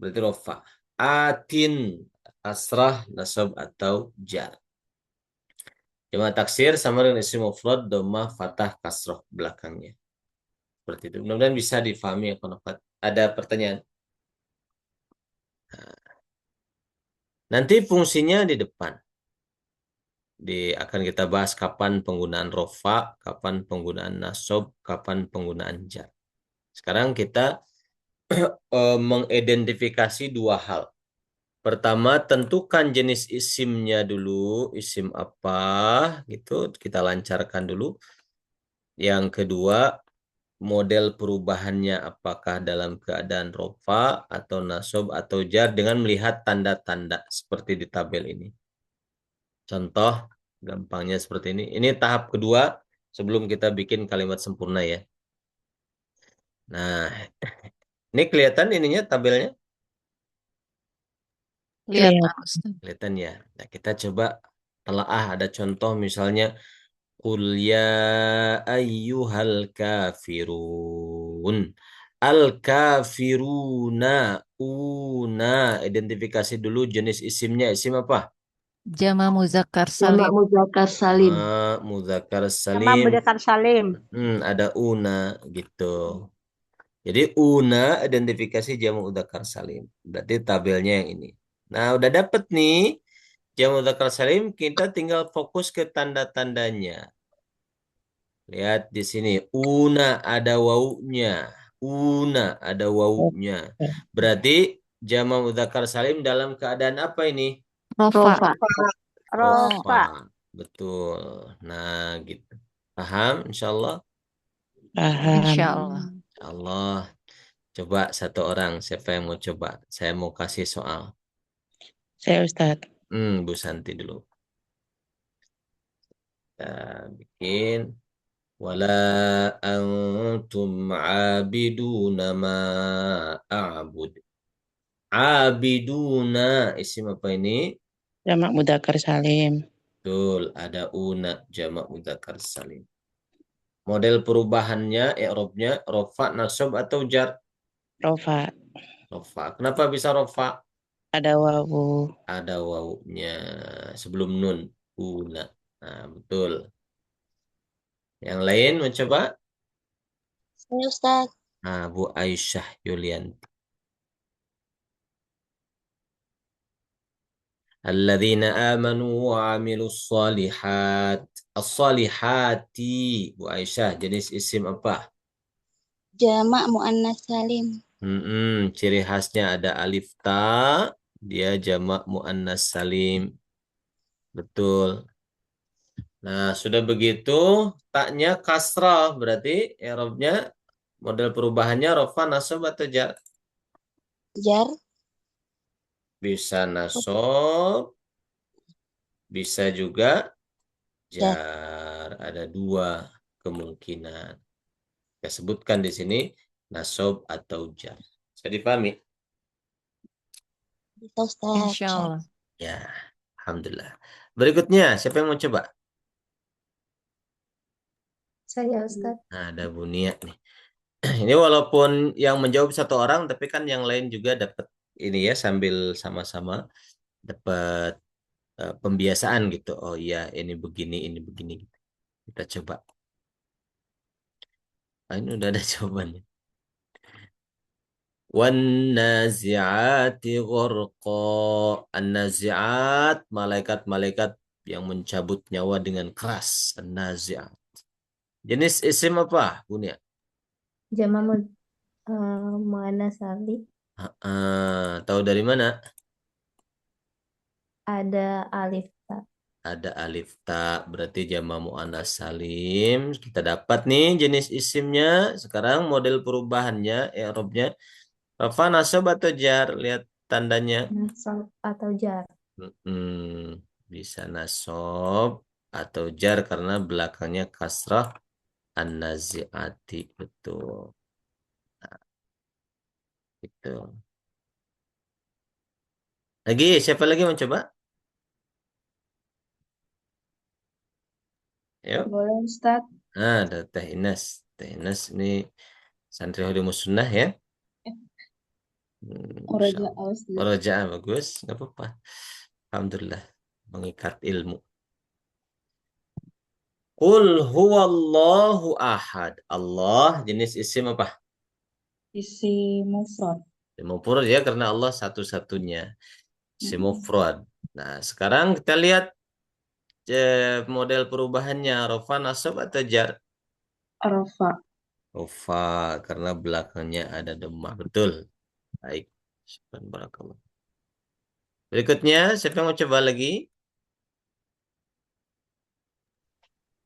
berarti rofa. Atin asrah nasab atau jar. Jamak taksir sama dengan isim mufrad dhammah fathah kasrah belakangnya. Seperti itu. Mudah-mudahan bisa difahami ya konofat. Ada pertanyaan? Nanti fungsinya di depan. Akan kita bahas kapan penggunaan rofa, kapan penggunaan nasab, kapan penggunaan jar. Sekarang kita mengidentifikasi dua hal. Pertama, tentukan jenis isimnya dulu, isim apa, gitu. Kita lancarkan dulu. Yang kedua, model perubahannya apakah dalam keadaan rofa atau nasab atau jar dengan melihat tanda-tanda seperti di tabel ini. Contoh gampangnya seperti ini. Ini tahap kedua sebelum kita bikin kalimat sempurna ya. Nah, ini kelihatan ininya tabelnya? Kelihatan, Ustaz. Kelihatan ya. Nah, kita coba telaah ada contoh misalnya Qul ya ayyuhal kafirun. Al-kafiruna. Una. Identifikasi dulu jenis isimnya. Isim apa? Jamak muzakkar salim. Muzakkar salim. Jamak mudzakkar salim. Ada una gitu. Jadi una identifikasi jamak muzakkar salim. Berarti tabelnya yang ini. Nah, udah dapet nih jamak mudzakkar salim, kita tinggal fokus ke tanda-tandanya. Lihat di sini, una ada wawunya. Una ada wawunya. Berarti jamak mudzakkar salim dalam keadaan apa ini? Rofa. Rofa. Betul. Nah, gitu. Paham, insyaallah? Paham. Insya Allah. Allah. Coba satu orang, siapa yang mau coba? Saya mau kasih soal. Saya Ustadz. Bu Santi dulu. Kita bikin. Wala antum abiduna ma a'bud. Abiduna, isim apa ini? Jamak mudzakkar salim. Betul, ada una, jamak mudzakkar salim. Model perubahannya, i'rabnya, rofa, nasab, atau jar? Rofa. Rofa. Kenapa bisa rofa? Ada wawu. Ada wawunya sebelum nun. Una. Nah, betul. Yang lain mencoba? Saya Ustaz. Nah, Bu Aisyah Yulianti. Alladzina amanu wa amilus salihat. As-salihati. Bu Aisyah, jenis isim apa? Jamak muannas salim. Ciri khasnya ada alif ta. Dia jamak muannas salim. Betul. Nah, sudah begitu, taknya kasrah. Berarti i'rabnya model perubahannya rofa, nasab, atau jar? Jar. Bisa nasab, bisa juga jar. Ada dua kemungkinan. Saya sebutkan di sini nasab atau jar. Bisa dipahami? Bisa Ustaz. Insya Allah. Ya, alhamdulillah. Berikutnya, siapa yang mau coba? Saya Ustaz. Nah, ada Bunia nih. Ini walaupun yang menjawab satu orang, tapi kan yang lain juga dapat ini ya, sambil sama-sama dapat pembiasaan gitu. Oh iya, ini begini, ini begini. Kita coba. Ah, ini udah ada jawabannya. Wan nazi'ati gharqa. An-nazi'at, malaikat-malaikat yang mencabut nyawa dengan keras. An-nazi'at. Jenis isim apa, Bunia? Jamak muannas salim. Tahu dari mana? Ada alif ta. Ada alif ta, berarti jamak muannas salim. Kita dapat nih jenis isimnya. Sekarang model perubahannya, i'rabnya. Rafa, nasab, atau jar? Lihat tandanya. Nasab atau jar. Bisa nasab atau jar karena belakangnya kasrah, an-nazi'ati. Betul. Nah, itu. Lagi, siapa lagi mau coba? Yuk. Boleh Ustaz. Nah, ada Teh Ines. Teh Ines ini santri Hudimus Sunnah ya. Uraja Murajaah bagus, nggak apa-apa. Alhamdulillah, mengikat ilmu. Qul huwallahu ahad. Allah jenis isim apa? Isim mufrad. Isim mufrad ya, karena Allah satu-satunya. Isim mufrad. Nah, sekarang kita lihat model perubahannya. Rofa, nasab, atau jar? Rafa. Rofa, karena belakangnya ada dhammah. Betul. Baik. Syukran, barakallah. Berikutnya, siapa yang mau coba lagi?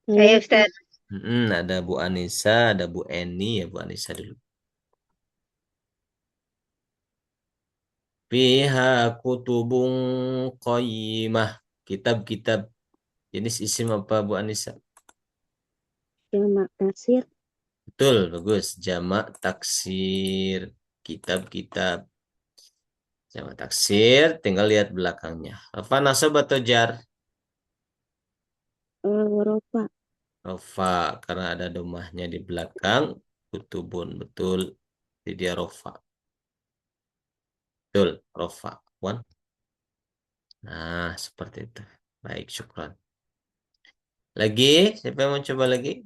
Saya Ustaz. Ada Bu Anissa, ada Bu Eni ya, Bu Anissa dulu. Fiha kutubun qayyimah. Kitab-kitab. Jenis isim apa, Bu Anissa? Jamak taksir. Betul, bagus. Jamak taksir. Kitab-kitab. Jamak taksir, tinggal lihat belakangnya. Apa, nasab atau jar? Rofa. Rofa, karena ada domahnya di belakang. Kutubun, betul. Jadi dia rofa. Betul, rofa. Wan. Nah, seperti itu. Baik, syukran. Lagi, siapa yang mau coba lagi?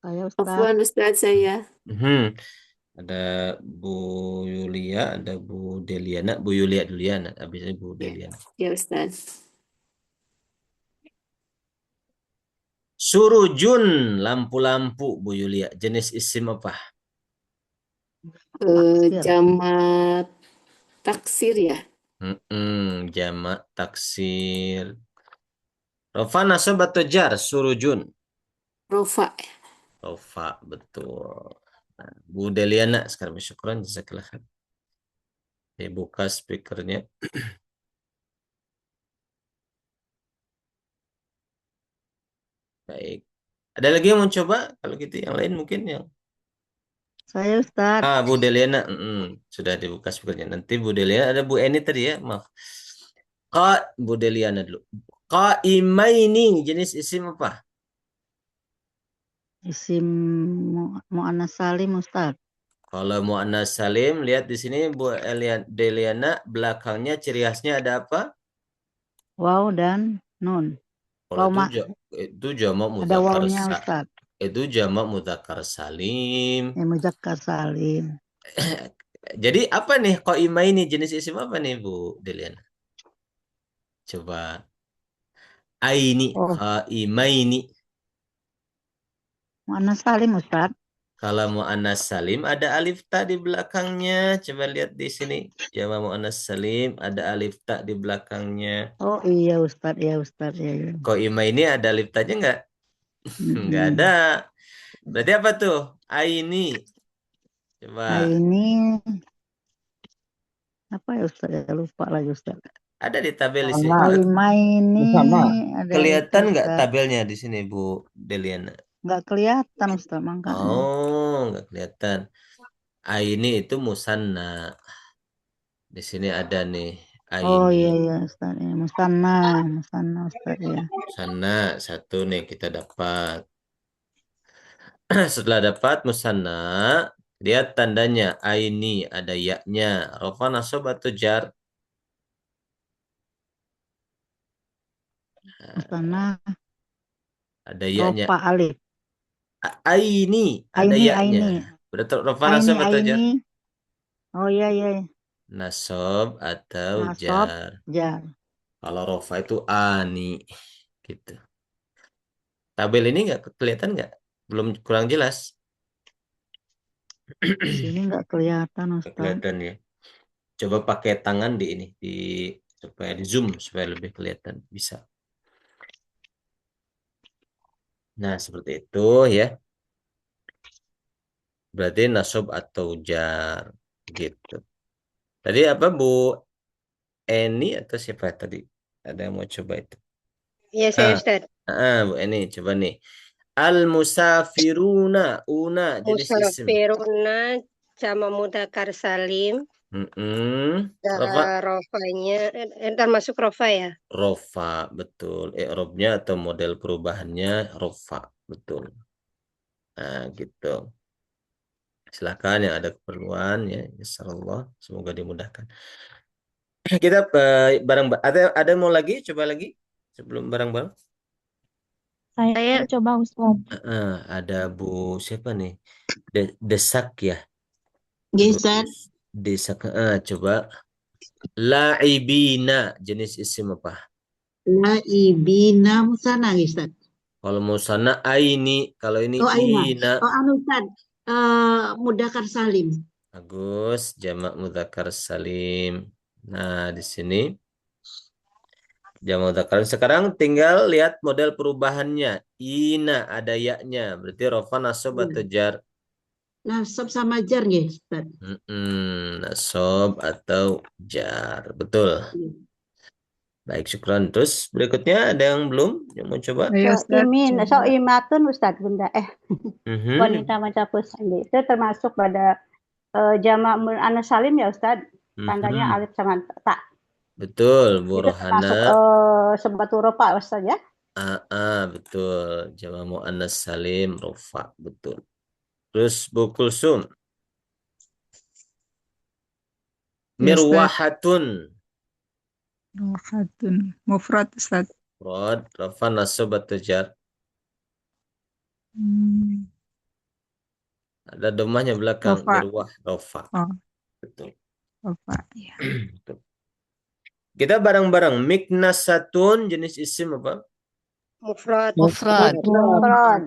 Saya Ustaz. Afwan Ustaz saya. Ada Bu Yulia, ada Bu Deliana. Bu Yulia dulu ya, habis ini Bu Deliana. Ya Ustaz. Surujun, lampu-lampu Bu Yulia. Jenis isim apa? Taksir. Jamak taksir ya. Jamak taksir. Rofa nasab atau jar? Surujun. Rofa. Rofa, betul. Nah, Bu Deliana sekarang syukran jazakallah khair. Dibuka speakernya. Baik. Ada lagi yang mau coba? Kalau gitu yang lain mungkin yang Saya Ustadz. Bu Deliana, sudah dibuka speakernya. Nanti Bu Deliana ada Bu Eni tadi ya, maaf. Bu Deliana dulu. Qaimaini jenis isim apa? Isim mu'annas salim Ustadz. Kalau muannas salim, lihat di sini Bu Deliana belakangnya ciri khasnya ada apa? Waw dan nun. Kalau Waw itu jamak ada mudzakkar wawnya Ustadz. itu jamak mudzakkar salim. Muzakkar salim. Jadi apa nih qaimaini jenis isim apa nih Bu Deliana? Coba. Aini, qaimaini. Mu'annas salim Ustadz. Kalau mu'annas salim ada alif ta di belakangnya. Coba lihat di sini. Jamak mu'annas salim ada alif ta di belakangnya. Oh iya Ustadz, ya Ustadz. Ya. Qaimaini ada alif ta-nya enggak? Enggak ada. Berarti apa tuh? Aini. Coba. Ini apa ya Ustaz? Ya, lupa lagi Ustaz. Ada di tabel di sini. Ini kelihatan nggak tabelnya di sini Bu Deliana? Nggak kelihatan Ustaz, makanya. Oh, nggak kelihatan. Aini itu musanna. Di sini ada nih. Aini. Oh iya Ustaz. Ya, musanna Ustaz ya. Musanna satu nih kita dapat. Setelah dapat musanna, lihat tandanya aini ada ya-nya. Rafa nasab atau jar? Musanna ada ya-nya. Rofa alif. Aini ada ya-nya. Berarti Rafa nasab atau jar? Oh iya. Nasab atau jar. Kalau Rafa itu ani gitu. Tabel ini nggak kelihatan nggak? Belum, kurang jelas. Di sini nggak kelihatan Ustaz. Kelihatan ya. Coba pakai tangan di ini, supaya di zoom supaya lebih kelihatan, bisa. Nah seperti itu ya. Berarti nasab atau jar gitu. Tadi apa Bu Eni atau siapa tadi? Ada yang mau coba itu? Iya saya Ustaz. Bu Eni coba nih. Al-musafiruna, una jenis isim. Musafiruna jamak mudzakkar salim. Rofanya termasuk rofa ya? Rofa, betul. I'rabnya atau model perubahannya rofa, betul. Nah, gitu. Silakan yang ada keperluan ya, insyaallah semoga dimudahkan. Kita bareng, ada mau lagi, coba lagi sebelum bareng-bareng. Saya coba Ustaz. Ada Bu siapa nih? Desak ya. Ustaz. Desak. Coba. La'ibina jenis isim apa? La'ibina musanna Ustaz. Kalau musanna aini, kalau ini ina. Ustaz. Mudzakkar salim. Bagus, jamak mudzakkar salim. Nah, di sini jamak mudzakkar. Sekarang tinggal lihat model perubahannya. Ina ada ya-nya, berarti rofa nasab atau jar? Nasab sama jar nggih, Ustaz. Nasab atau jar, betul. Baik, syukran. Terus berikutnya ada yang belum yang mau coba? Soimatun Ustaz Bunda. Wanita mencampur salih itu termasuk pada jamak muannas salim ya Ustaz. Tandanya alif sama ta. Betul, Bu Itu Rohana. termasuk sebatul rofa Ustaz ya. Betul. Jamak muannas salim rofa, betul. Terus Bu Kulsum. Mirwahatun. Mirwahatun. Mufrad Ustaz. Mufrad, rofa nasab atau jar? Ada domahnya belakang. Rofa. Irwah, rofa. Oh, Betul. rofa. Ya. Betul. Kita bareng-barang. Miknasatun jenis isim apa? Mufrad. Mufrad. Mufrad.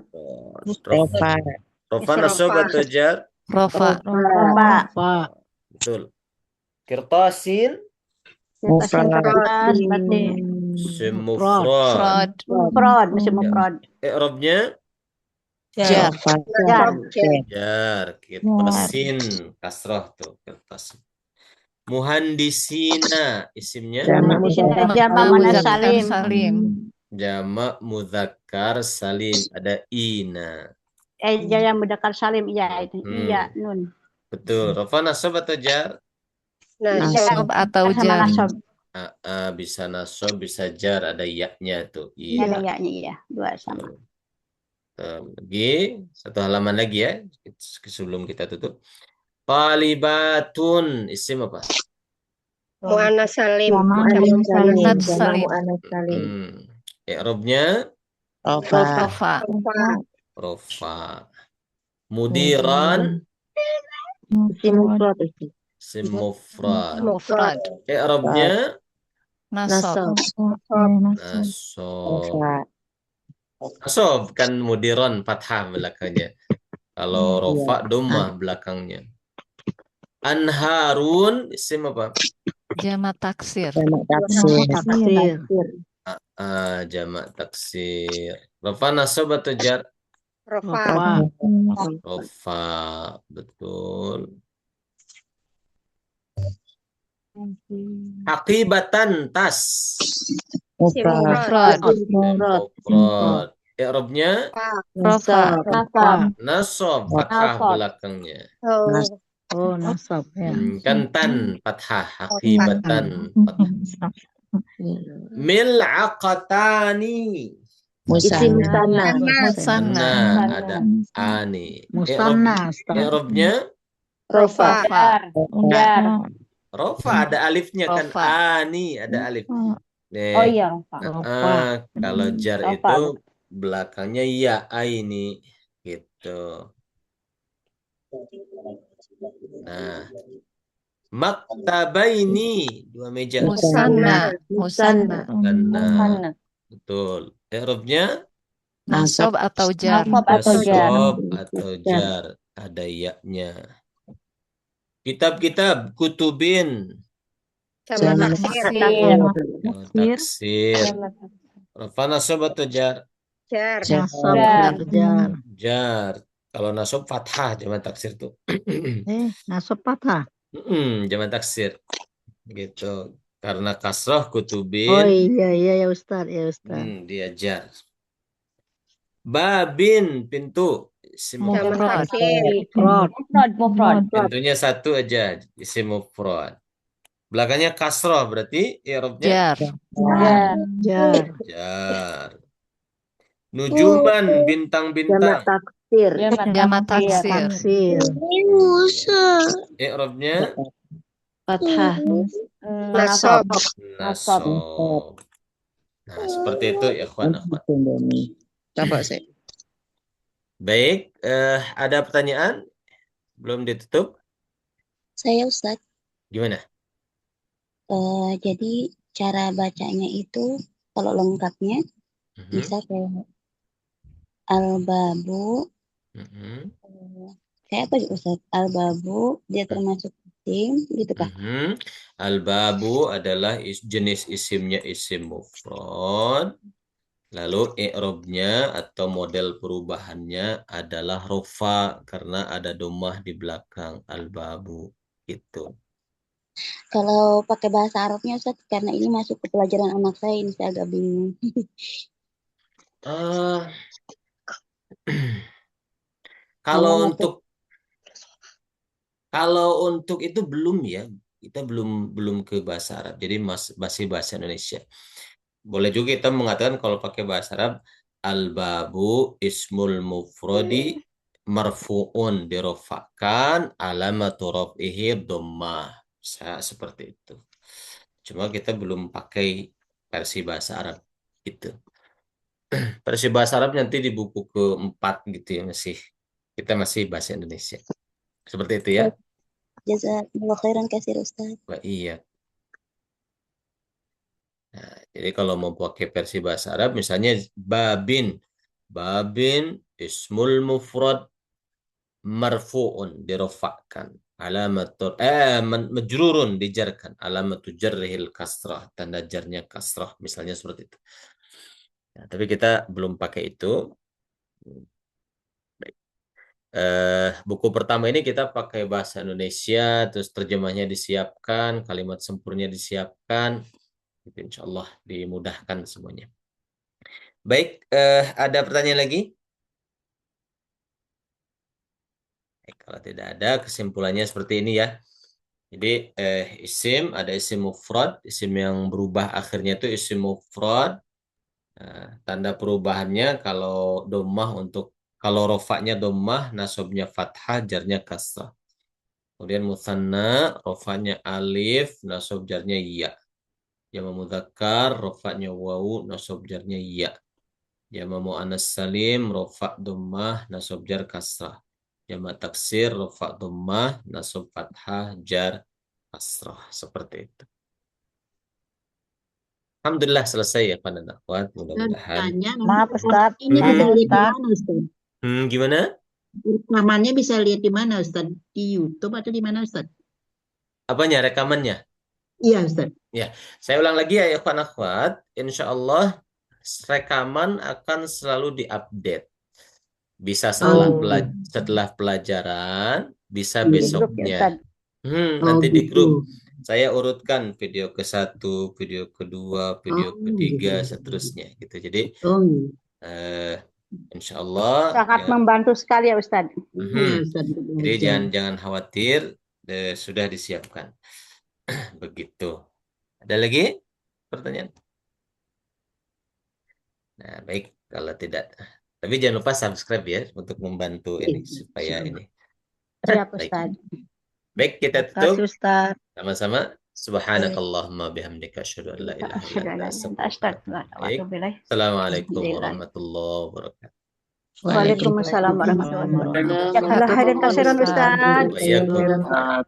Rofa. Rofa Isim nasab rofa. atau jar? Rofa. Rofa. Betul. Kirtasin Kertas Mufrad. kertas berarti isim mufrad. Mufrad. mufrad, mesti mufrad. I'rabnya Jar. Rofa. Jar. jar. Kirtasin kasrah tuh kirtasin. Muhandisina isimnya Jamak Di sini mudzakkar jamak Jamak muannas muzakkar salim. salim. jamak mudzakkar salim. Ada ina. Jaya mudzakkar salim iya itu. Iya nun. Betul. Rofa nasab atau jar? Nasab atau Sama jar. nasab. Bisa nasab, bisa jar. Ada ya-nya tuh. Iya. Ada Iya. ya-nya iya. Dua sama. Lagi satu halaman lagi ya sebelum kita tutup. Talibatun isim apa? Muannas salim. Muannats salim. I'rabnya Rofa. Rofa. rofa. Mudiran isim mufrad. Mufrad. I'rabnya Nasab. nasab. Nasab kan mudiran fathah belakangnya. Kalau rofa dhammah belakangnya. Anharun isim apa? Jamak taksir. Taksir. Jamak taksir. Rofa nasab atau jar? Rofa. Rofa. Betul. Aqibatan tas. Mufrad. Mufrad. I'rabnya Rofa. nasab fathah belakangnya. nasab ya. Kan tan fathah aqibatan fathah. Mil'aqatani Musanna. Musanna. ada ani. Musanna. I'rabnya Rofa. Jar. rofa ada alifnya kan. Rofa. Ani ada alif. Oh iya, Kalau jar Rofa. itu belakangnya ya ini gitu. Nah, maktabaini dua meja. Musanna. Musanna. Musanna. Betul. I'rabnya Nasab atau jar. nasab atau jar. Ada ya-nya. Kitab-kitab kutubin. Jamak taksir. Taksir. Rafa nasab atau jar? Jar. Jar. Kalau nasab fathah jamak taksir tuh. Nasab fathah. Jamak taksir. Gitu. Karena kasrah kutubin. Oh iya ya Ustaz, Dia jar. Babin pintu. Isim Mufrad. Mufrad. Pintunya satu aja, isim mufrad. Belakangnya kasrah berarti i'rabnya Jar. jar. Nujuman bintang-bintang. Jamak taksir. I'rabnya Fathah. Nasab. nasab. Nah, seperti itu ya akhwan. Coba sih. Baik, ada pertanyaan? Belum ditutup? Saya Ustadz, Gimana? jadi cara bacanya itu kalau lengkapnya bisa kayak al-babu, kayak apa Ustadz? Al-babu dia termasuk isim gitu kah? Al-babu adalah jenis isimnya isim mufrad. Lalu i'rabnya atau model perubahannya adalah rofa karena ada dhammah di belakang al-babu gitu. Kalau pakai bahasa Arabnya Ustadz, karena ini masuk ke pelajaran anak saya, ini saya agak bingung. Kalau untuk itu belum ya, kita belum ke bahasa Arab. Jadi masih bahasa Indonesia. Boleh juga kita mengatakan kalau pakai bahasa Arab al-babu ismul mufradi marfu'un dirofakkan alamatu raf'ihi dhammah. Bisa seperti itu. Cuma kita belum pakai versi bahasa Arab gitu. Versi bahasa Arab nanti di buku keempat gitu ya masih Kita masih bahasa Indonesia. Seperti itu ya. Jazakallahu khairan katsir Ustaz. Wah, iya. Nah, jadi kalau mau pakai versi bahasa Arab, misalnya babin. Babin ismul mufrad marfu'un, dirofakkan. Alamatur majrurun, dijarkan. Alamatu jarrihil kasrah, tanda jarnya kasrah, misalnya seperti itu. Nah, tapi kita belum pakai itu. Baik. Buku pertama ini kita pakai bahasa Indonesia, terus terjemahnya disiapkan, kalimat sempurnya disiapkan. Insya Allah dimudahkan semuanya. Baik, ada pertanyaan lagi? Kalau tidak ada, kesimpulannya seperti ini ya. Jadi isim, ada isim mufrad, isim yang berubah akhirnya itu isim mufrad. Tanda perubahannya kalau dhammah kalau rofaknya dhammah, nasabnya fathah, jarnya kasrah. Kemudian musanna, rofaknya alif, nasab jarnya ya. Jamak mudzakkar, rofaknya wawu, nasab jarnya ya. Jamak muannas salim, rofak dhammah, nasab jar kasrah. Jamak taksir, rofak dhammah, nasab fathah, jar kasrah. Seperti itu. Alhamdulillah selesai ya Pak dan Akhwat. Mudah-mudahan. Maaf Ustaz. Ini bisa lihat di Ustaz. mana Ustaz? Gimana? Rekamannya bisa lihat di mana Ustaz? Di YouTube atau di mana Ustaz? Apanya, rekamannya? Iya Ustaz. Ya, saya ulang lagi ya Pak Akhwat. Insya Allah rekaman akan selalu diupdate. Bisa setelah pelajaran, bisa besoknya. Nanti di grup. Saya urutkan video ke-1, video kedua, video ketiga, seterusnya gitu. Jadi insya Allah sangat membantu sekali ya Ustaz. Jadi jangan khawatir, sudah disiapkan. Begitu. Ada lagi pertanyaan? Nah, baik, kalau tidak. Tapi jangan lupa subscribe ya untuk membantu ini supaya ini. Siap Ustaz. Baik, kita tutup. Ustaz. Sama-sama. Subhanakallahumma bihamdika asyhadu an la ilaha illa anta astaghfiruka wa atubu ilaik. Assalamualaikum warahmatullahi wabarakatuh. Waalaikumsalam warahmatullahi wabarakatuh. Jazakallahu khairan katsiran Ustaz. Waalaikumsalam.